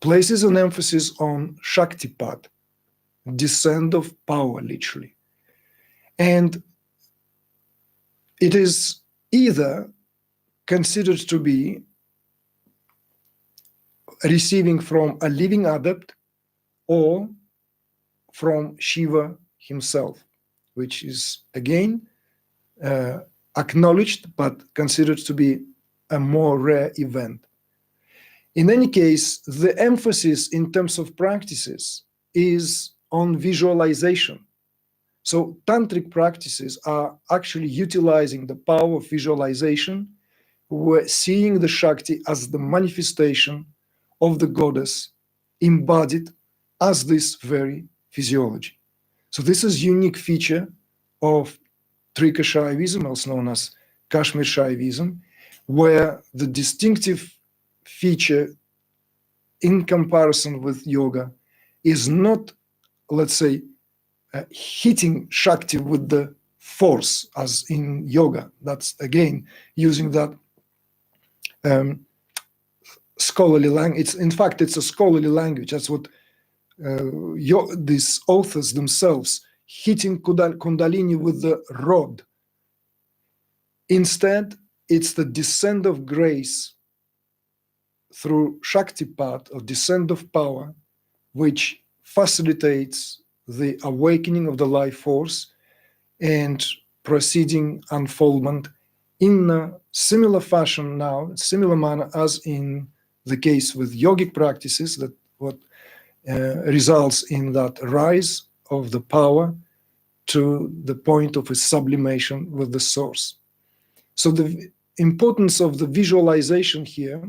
places an emphasis on Shaktipat, descent of power, literally. And it is either considered to be receiving from a living adept or from Shiva himself, which is again acknowledged but considered to be a more rare event. In any case, the emphasis in terms of practices is on visualization. So tantric practices are actually utilizing the power of visualization. We're seeing the Shakti as the manifestation of the goddess embodied as this very physiology. So this is a unique feature of Trika Shaivism, also known as Kashmir Shaivism, where the distinctive feature in comparison with yoga is not, let's say, hitting Shakti with the force as in yoga. That's again using that scholarly language. In fact, it's a scholarly language. That's what these authors themselves, hitting Kundalini with the rod. Instead, it's the descent of grace through Shaktipat, or descent of power, which facilitates the awakening of the life force and proceeding unfoldment in a similar fashion now, similar manner as in the case with yogic practices, that what results in that rise of the power to the point of its sublimation with the source. So the importance of the visualization here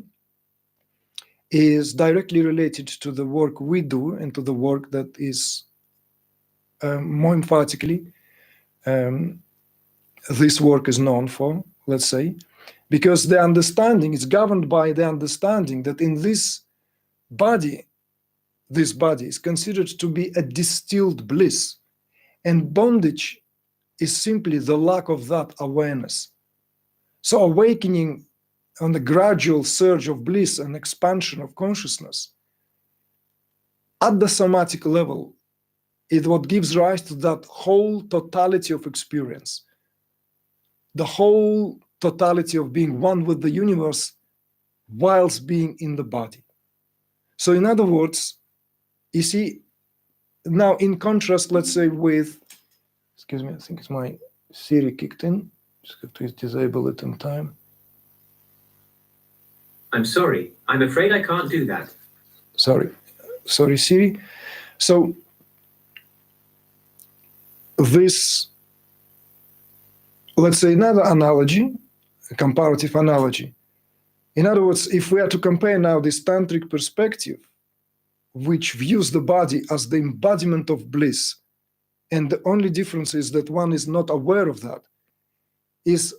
is directly related to the work we do and to the work that is more emphatically this work is known for, let's say, because the understanding is governed by the understanding that in this body is considered to be a distilled bliss, and bondage is simply the lack of that awareness. So awakening on the gradual surge of bliss and expansion of consciousness at the somatic level is what gives rise to that whole totality of experience, the whole totality of being one with the universe whilst being in the body. So in other words, you see, now in contrast, let's say with, excuse me, I think it's my Siri kicked in. Just have to disable it in time. I'm sorry, I'm afraid I can't do that. Sorry, Siri. So this, let's say another analogy, a comparative analogy. In other words, if we are to compare now this tantric perspective, which views the body as the embodiment of bliss, and the only difference is that one is not aware of that, is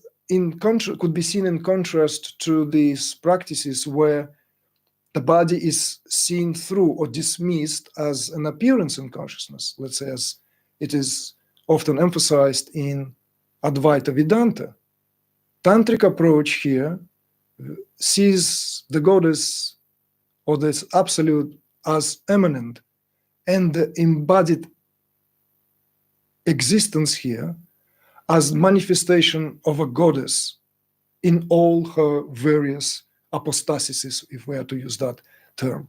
could be seen in contrast to these practices where the body is seen through or dismissed as an appearance in consciousness, let's say, as it is often emphasized in Advaita Vedanta. Tantric approach here sees the goddess or this absolute as immanent, and the embodied existence here as manifestation of a goddess in all her various apostasises, if we are to use that term.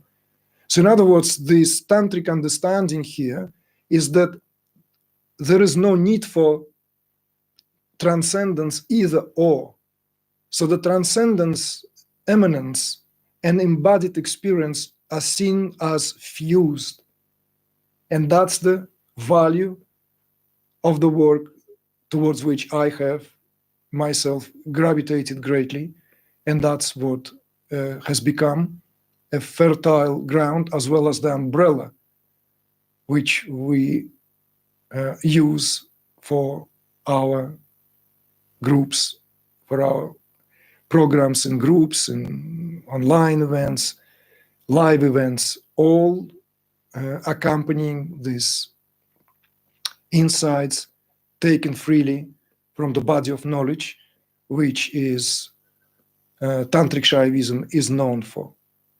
So in other words, this tantric understanding here is that there is no need for transcendence either or. So the transcendence, immanence, and embodied experience are seen as fused. And that's the value of the work towards which I have myself gravitated greatly. And that's what has become a fertile ground, as well as the umbrella which we use for our groups, for our programs and groups and online events, live events, all accompanying these insights taken freely from the body of knowledge, which is Tantric Shaivism is known for.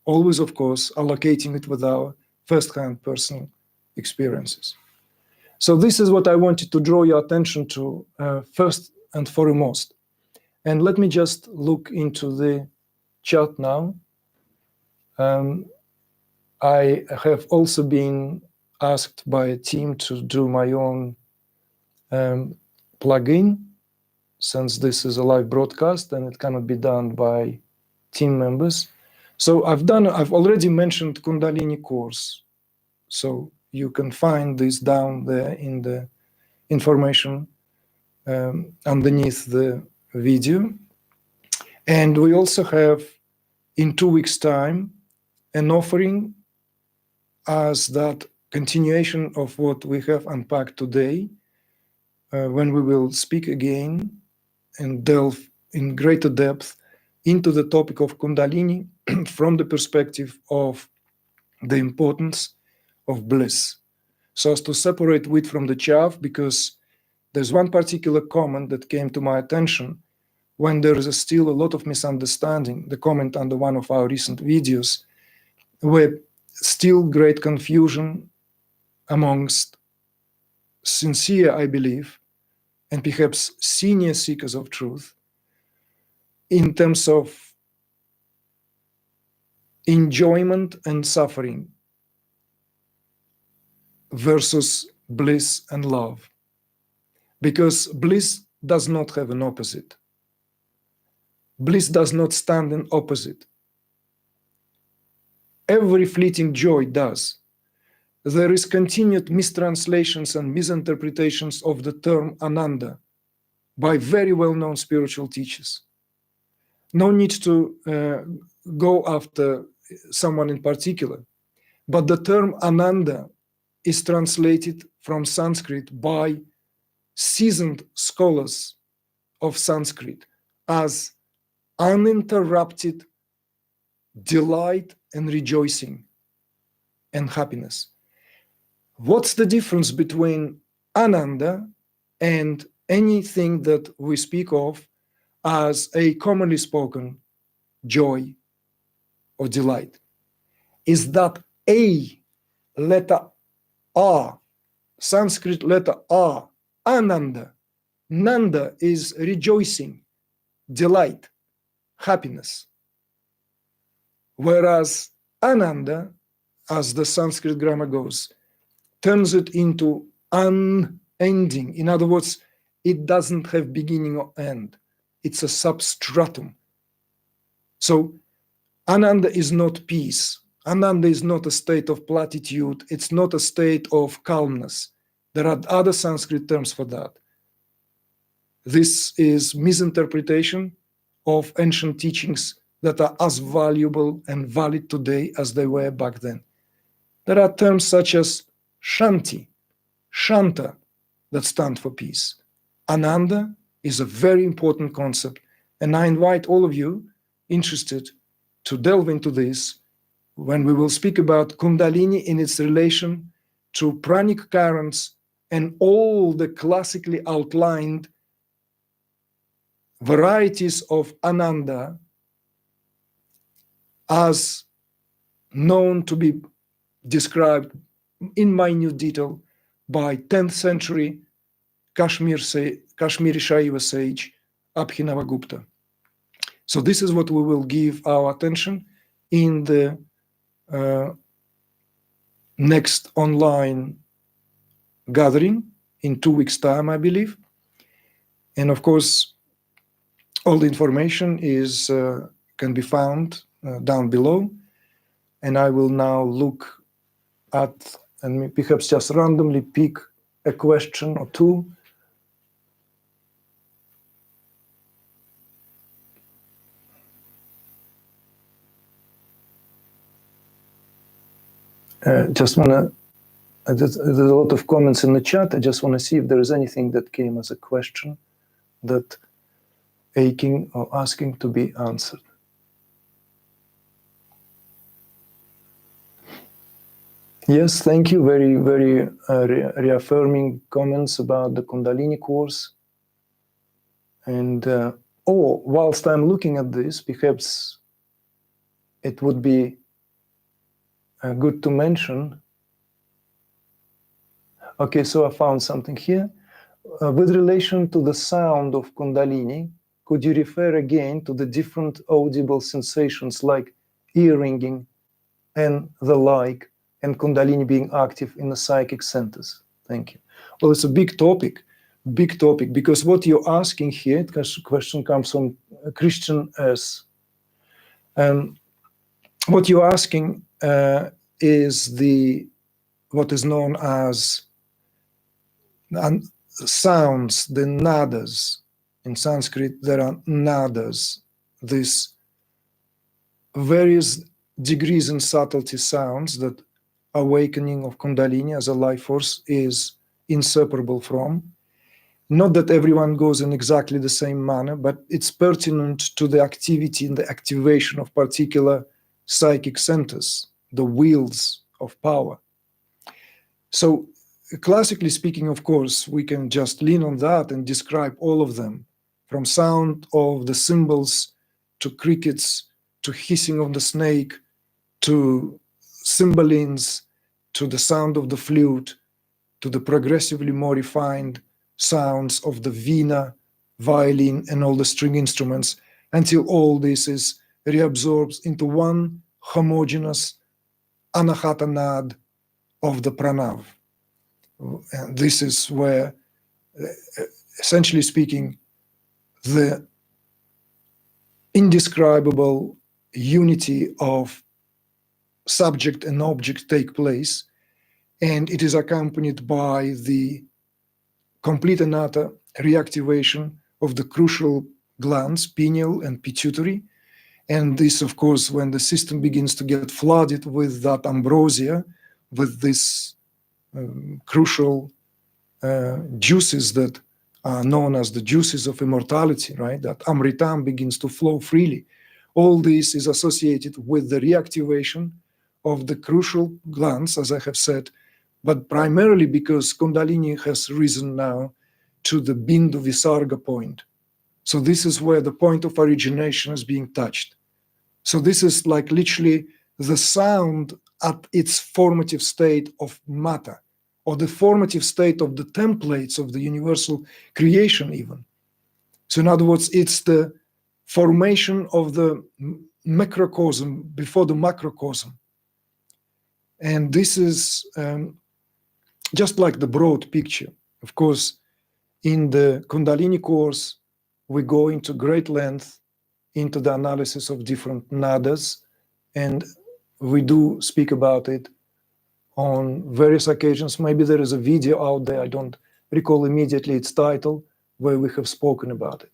Always, of course, allocating it with our first-hand personal experiences. So this is what I wanted to draw your attention to first and foremost. And let me just look into the chat now. I have also been asked by a team to do my own plugin, since this is a live broadcast and it cannot be done by team members. So I've already mentioned Kundalini course. So you can find this down there in the information underneath the video. And we also have, in 2 weeks' time, an offering as that continuation of what we have unpacked today, when we will speak again and delve in greater depth into the topic of Kundalini from the perspective of the importance of bliss. So as to separate wheat from the chaff, because there's one particular comment that came to my attention when there is still a lot of misunderstanding, the comment under one of our recent videos, where still great confusion amongst sincere, I believe, and perhaps senior seekers of truth in terms of enjoyment and suffering versus bliss and love. Because bliss does not have an opposite. Bliss does not stand in opposite. Every fleeting joy does. There is continued mistranslations and misinterpretations of the term Ananda, by very well-known spiritual teachers. No need to go after someone in particular, but the term Ananda is translated from Sanskrit by seasoned scholars of Sanskrit as uninterrupted delight and rejoicing and happiness. What's the difference between Ananda and anything that we speak of as a commonly spoken joy or delight? Is that a letter A, Sanskrit letter A, Ananda. Nanda is rejoicing, delight, happiness. Whereas Ananda, as the Sanskrit grammar goes, turns it into unending. In other words, it doesn't have beginning or end. It's a substratum. So Ananda is not peace. Ananda is not a state of platitude. It's not a state of calmness. There are other Sanskrit terms for that. This is misinterpretation of ancient teachings that are as valuable and valid today as they were back then. There are terms such as Shanti, Shanta, that stand for peace. Ananda is a very important concept, and I invite all of you interested to delve into this when we will speak about Kundalini in its relation to pranic currents and all the classically outlined varieties of Ananda as known to be described in minute detail by 10th century Kashmiri Shaiva sage Abhinavagupta. So this is what we will give our attention in the next online gathering in 2 weeks' time, I believe. And of course, all the information is can be found down below. And I will now look at and perhaps just randomly pick a question or two. Just want to, there's a lot of comments in the chat. I just want to see if there is anything that came as a question that aching or asking to be answered. Yes, thank you. Very, very reaffirming comments about the Kundalini course. And whilst I'm looking at this, perhaps it would be good to mention. Okay, so I found something here. With relation to the sound of Kundalini, could you refer again to the different audible sensations like ear ringing and the like, and Kundalini being active in the psychic centers? Thank you. Well, it's a big topic, because what you're asking here, the question comes from Christian S. What you're asking is what is known as sounds, the nadas. In Sanskrit, there are nadas, these various degrees and subtlety sounds that awakening of Kundalini as a life force is inseparable from. Not that everyone goes in exactly the same manner, but it's pertinent to the activity and the activation of particular psychic centers, the wheels of power. So classically speaking, of course, we can just lean on that and describe all of them, from sound of the cymbals to crickets, to hissing of the snake, to cymbalines, to the sound of the flute, to the progressively more refined sounds of the veena, violin, and all the string instruments, until all this is reabsorbed into one homogeneous anahata nad of the pranav. And this is where, essentially speaking, the indescribable unity of subject and object take place, and it is accompanied by the complete and utter reactivation of the crucial glands, pineal and pituitary. And this, of course, when the system begins to get flooded with that ambrosia, with these crucial juices that are known as the juices of immortality, right? That amritam begins to flow freely. All this is associated with the reactivation of the crucial glands, as I have said, but primarily because Kundalini has risen now to the Bindu Visarga point. So this is where the point of origination is being touched. So this is like literally the sound at its formative state of matter, or the formative state of the templates of the universal creation even. So in other words, it's the formation of the macrocosm before the macrocosm. And this is just like the broad picture. Of course, in the Kundalini course, we go into great length into the analysis of different nadas, and we do speak about it on various occasions. Maybe there is a video out there, I don't recall immediately its title, where we have spoken about it.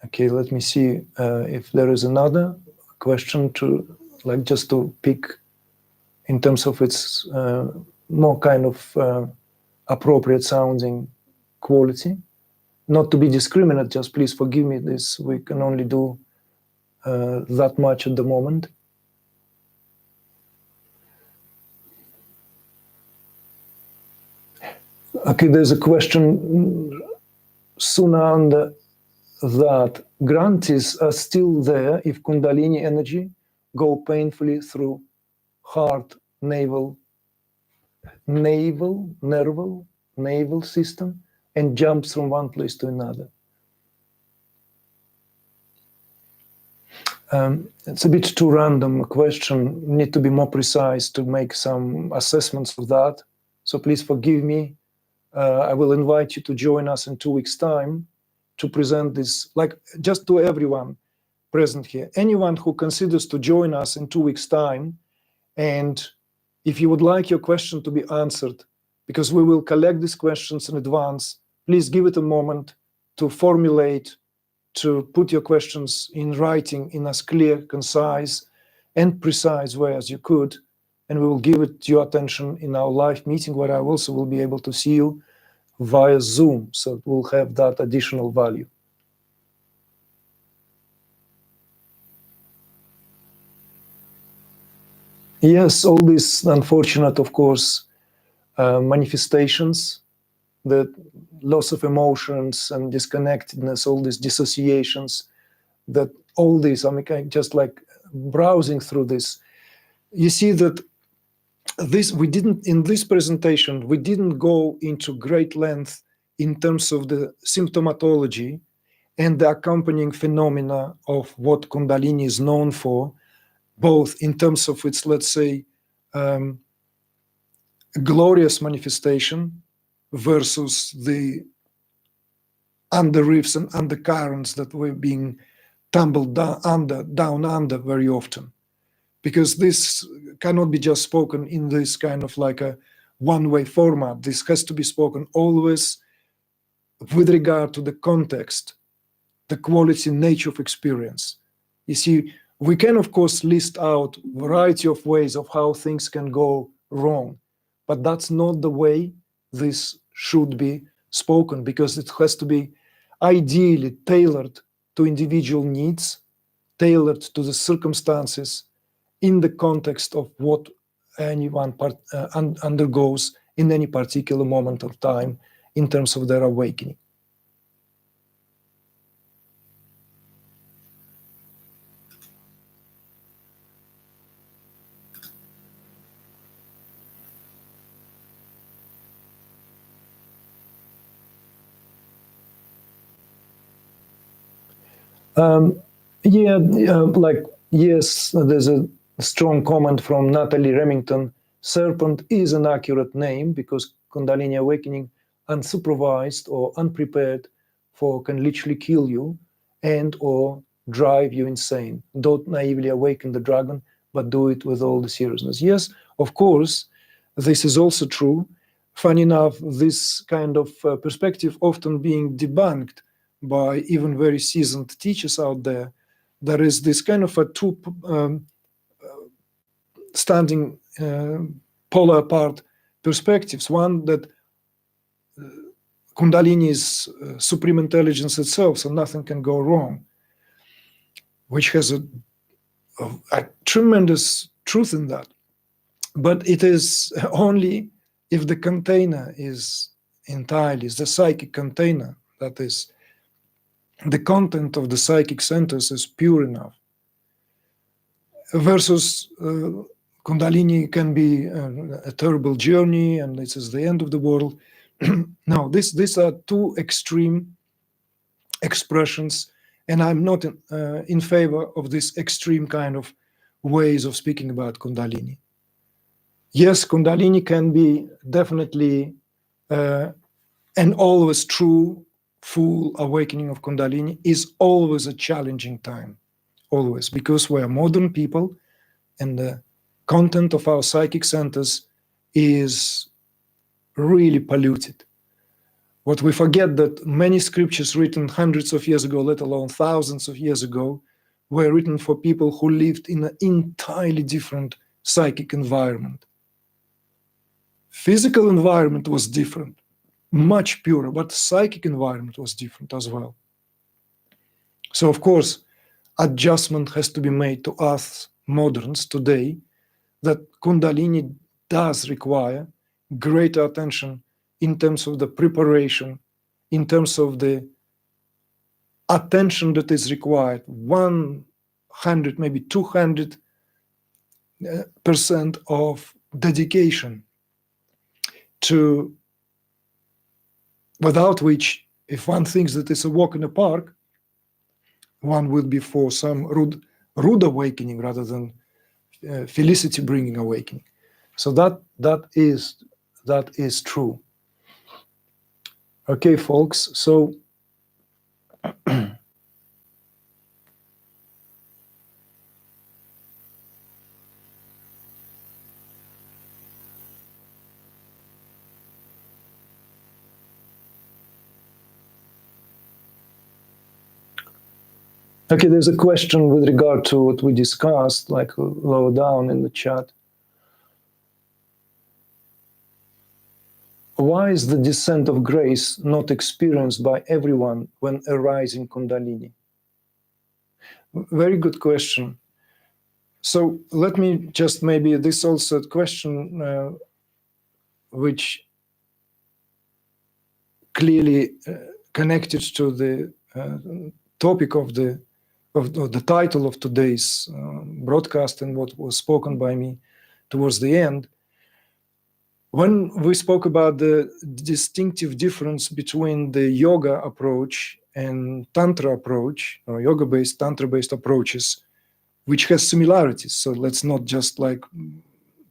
Okay, let me see if there is another question to, like, just to pick in terms of its more kind of appropriate sounding quality. Not to be discriminate, just please forgive me this. We can only do that much at the moment. Okay, there's a question, Sunanda, that grantees are still there if Kundalini energy go painfully through heart, navel system and jumps from one place to another. It's a bit too random a question. Need to be more precise to make some assessments of that. So please forgive me. I will invite you to join us in 2 weeks' time to present this, like, just to everyone present here. Anyone who considers to join us in 2 weeks' time, and if you would like your question to be answered, because we will collect these questions in advance, please give it a moment to formulate, to put your questions in writing in as clear, concise, and precise way as you could, and we will give it your attention in our live meeting, where I also will be able to see you via Zoom, so we'll have that additional value. Yes, all these unfortunate, of course, manifestations, the loss of emotions and disconnectedness, all these dissociations, that all these, I mean, just like browsing through this, you see that this, we didn't, in this presentation, we didn't go into great length in terms of the symptomatology and the accompanying phenomena of what Kundalini is known for, both in terms of its, let's say, glorious manifestation versus the underreefs and undercurrents that were being tumbled down under very often. Because this cannot be just spoken in this kind of like a one-way format. This has to be spoken always with regard to the context, the quality, nature of experience. You see, we can, of course, list out a variety of ways of how things can go wrong, but that's not the way this should be spoken, because it has to be ideally tailored to individual needs, tailored to the circumstances, in the context of what anyone undergoes in any particular moment of time in terms of their awakening. Yes, there's a strong comment from Natalie Remington. Serpent is an accurate name because Kundalini awakening, unsupervised or unprepared for, can literally kill you and or drive you insane. Don't naively awaken the dragon, but do it with all the seriousness. Yes, of course, this is also true. Funny enough, this kind of perspective often being debunked by even very seasoned teachers out there. There is this kind of a two standing polar apart perspectives. One that Kundalini is supreme intelligence itself, so nothing can go wrong, which has a tremendous truth in that. But it is only if the container is entirely, is the psychic container, that is, the content of the psychic centers is pure enough. Versus Kundalini can be a terrible journey and this is the end of the world. No, these are two extreme expressions, and I'm not in favor of this extreme kind of ways of speaking about Kundalini. Yes, Kundalini can be definitely an always true, full awakening of Kundalini is always a challenging time, always, because we are modern people and the content of our psychic centers is really polluted. What we forget that many scriptures written hundreds of years ago, let alone thousands of years ago, were written for people who lived in an entirely different psychic environment. Physical environment was different, much purer, but psychic environment was different as well. So of course, adjustment has to be made to us moderns today that Kundalini does require greater attention in terms of the preparation, in terms of the attention that is required, 100, maybe 200% of dedication, to without which, if one thinks that it's a walk in the park, one will be for some rude awakening rather than felicity bringing awakening. So that is true. Okay, folks, so okay, there's a question with regard to what we discussed, like lower down in the chat. Why is the descent of grace not experienced by everyone when arising Kundalini? Very good question. So let me just maybe, this also a question which clearly connected to the topic of the title of today's broadcast and what was spoken by me towards the end. When we spoke about the distinctive difference between the yoga approach and Tantra approach, or yoga-based, Tantra-based approaches, which has similarities, so let's not just like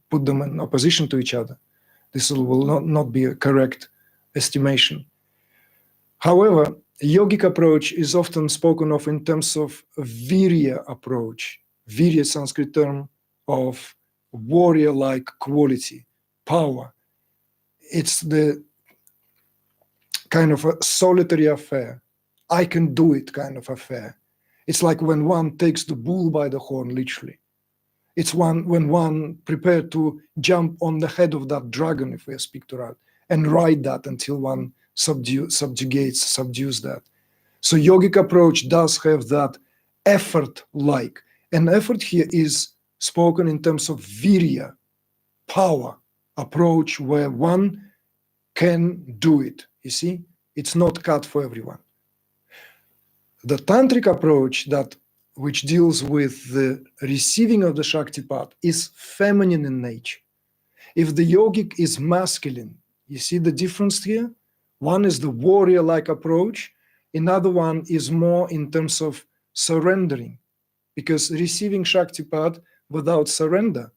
put them in opposition to each other. This will not be a correct estimation. However, yogic approach is often spoken of in terms of a virya approach. Virya, Sanskrit term of warrior-like quality, power. It's the kind of a solitary affair. I can do it kind of affair. It's like when one takes the bull by the horn, literally. It's when one prepared to jump on the head of that dragon, if we speak to that, and ride that until one subdues that. So yogic approach does have that effort-like. And effort here is spoken in terms of virya, power, approach where one can do it. You see, it's not cut for everyone. The Tantric approach which deals with the receiving of the Shakti path is feminine in nature. If the yogic is masculine, you see the difference here? One is the warrior-like approach, another one is more in terms of surrendering, because receiving Shakti path without surrender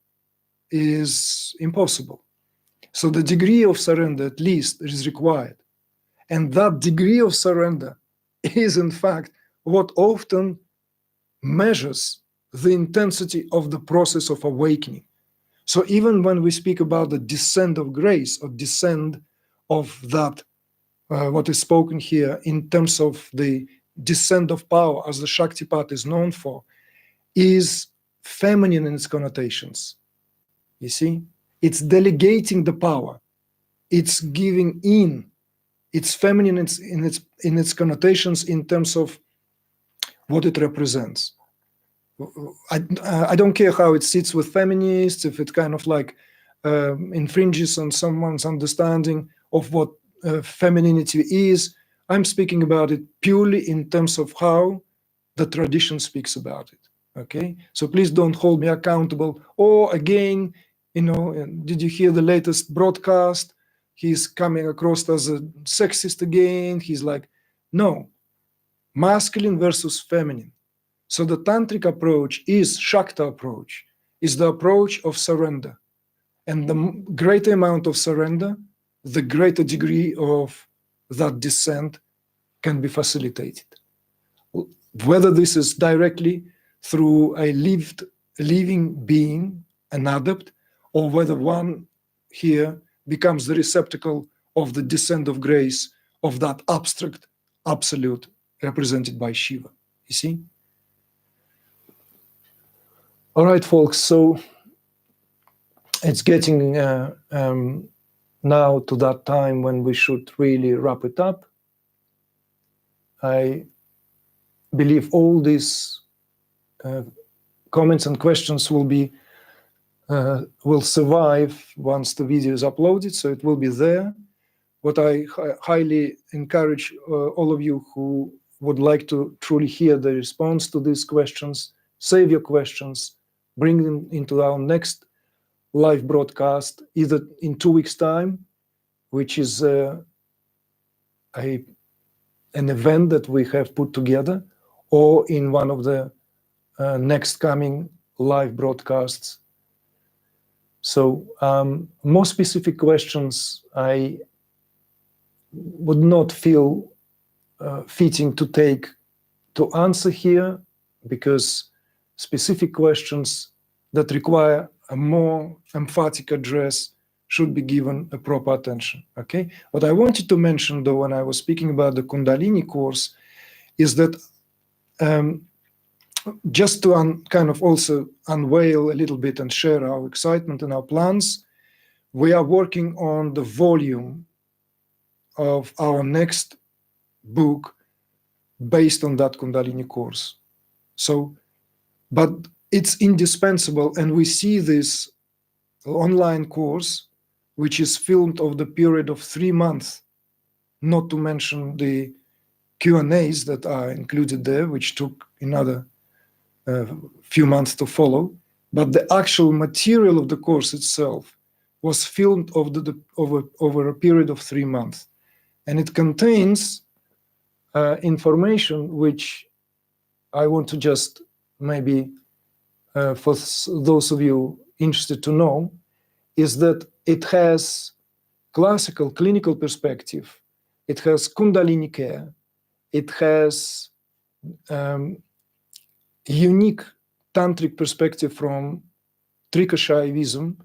is impossible. So the degree of surrender at least is required. And that degree of surrender is in fact what often measures the intensity of the process of awakening. So even when we speak about the descent of grace or descent of that, what is spoken here in terms of the descent of power, as the Shakti path is known for, is feminine in its connotations. You see, it's delegating the power, it's giving in, it's feminine in its connotations in terms of what it represents. I don't care how it sits with feminists, if it kind of like infringes on someone's understanding of what femininity is. I'm speaking about it purely in terms of how the tradition speaks about it. Okay, so please don't hold me accountable. Or again, did you hear the latest broadcast? He's coming across as a sexist again. He's like, no, masculine versus feminine. So the Tantric approach is Shakta approach, is the approach of surrender. And the greater amount of surrender, the greater degree of that descent can be facilitated. Whether this is directly through a living being, an adept, or whether one here becomes the receptacle of the descent of grace of that abstract absolute represented by Shiva. You see? All right, folks, so it's getting now to that time when we should really wrap it up. I believe all these comments and questions will survive once the video is uploaded, so it will be there. What I highly encourage all of you who would like to truly hear the response to these questions, save your questions, bring them into our next live broadcast, either in 2 weeks' time, which is an event that we have put together, or in one of the next coming live broadcasts. So more specific questions I would not feel fitting to answer here, because specific questions that require a more emphatic address should be given a proper attention. Okay. What I wanted to mention, though, when I was speaking about the Kundalini course, is that just to kind of also unveil a little bit and share our excitement and our plans, we are working on the volume of our next book based on that Kundalini course. So, but it's indispensable, and we see this online course, which is filmed over the period of 3 months, not to mention the Q&As that are included there, which took another few months to follow. But the actual material of the course itself was filmed over a period of 3 months. And it contains information which I want to just maybe, for those of you interested to know, is that it has classical clinical perspective, it has Kundalini care, it has unique Tantric perspective from Trikashaivism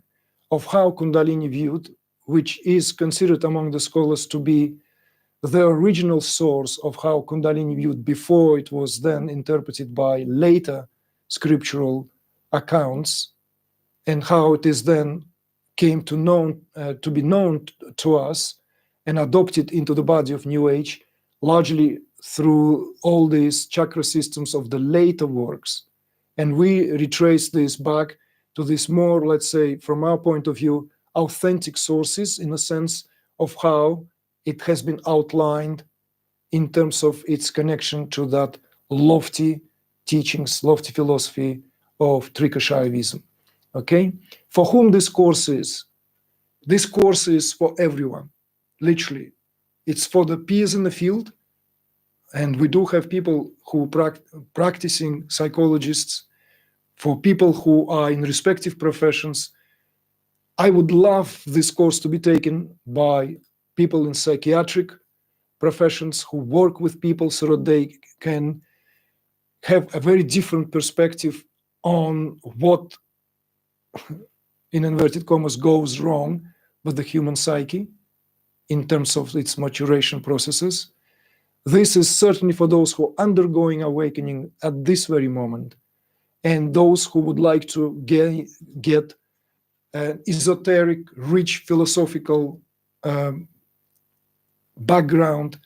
of how Kundalini viewed, which is considered among the scholars to be the original source of how Kundalini viewed before it was then interpreted by later scriptural accounts, and how it is then came to be known to us and adopted into the body of New Age, largely through all these chakra systems of the later works. And we retrace this back to this more, let's say, from our point of view, authentic sources, in a sense of how it has been outlined in terms of its connection to that lofty teachings, lofty philosophy of Trikashaivism. Okay? For whom this course is? This course is for everyone, literally. It's for the peers in the field, and we do have people who practicing psychologists, for people who are in respective professions. I would love this course to be taken by people in psychiatric professions who work with people, so that they can have a very different perspective on what in inverted commas, goes wrong with the human psyche in terms of its maturation processes. This is certainly for those who are undergoing awakening at this very moment, and those who would like to get an esoteric, rich philosophical background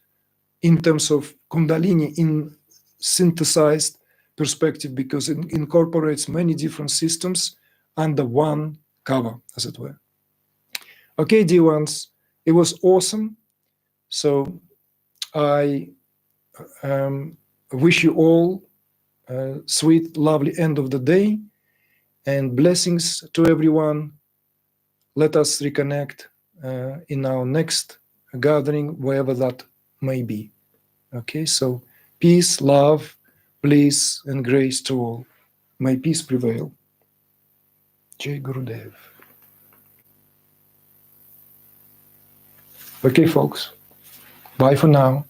in terms of Kundalini in synthesized perspective, because it incorporates many different systems under one cover, as it were. Okay, dear ones, it was awesome. So I wish you all a sweet, lovely end of the day, and blessings to everyone. Let us reconnect in our next gathering, wherever that may be. Okay, so peace, love, bliss, and grace to all. May peace prevail. Jai Gurudev. Okay, folks. Bye for now.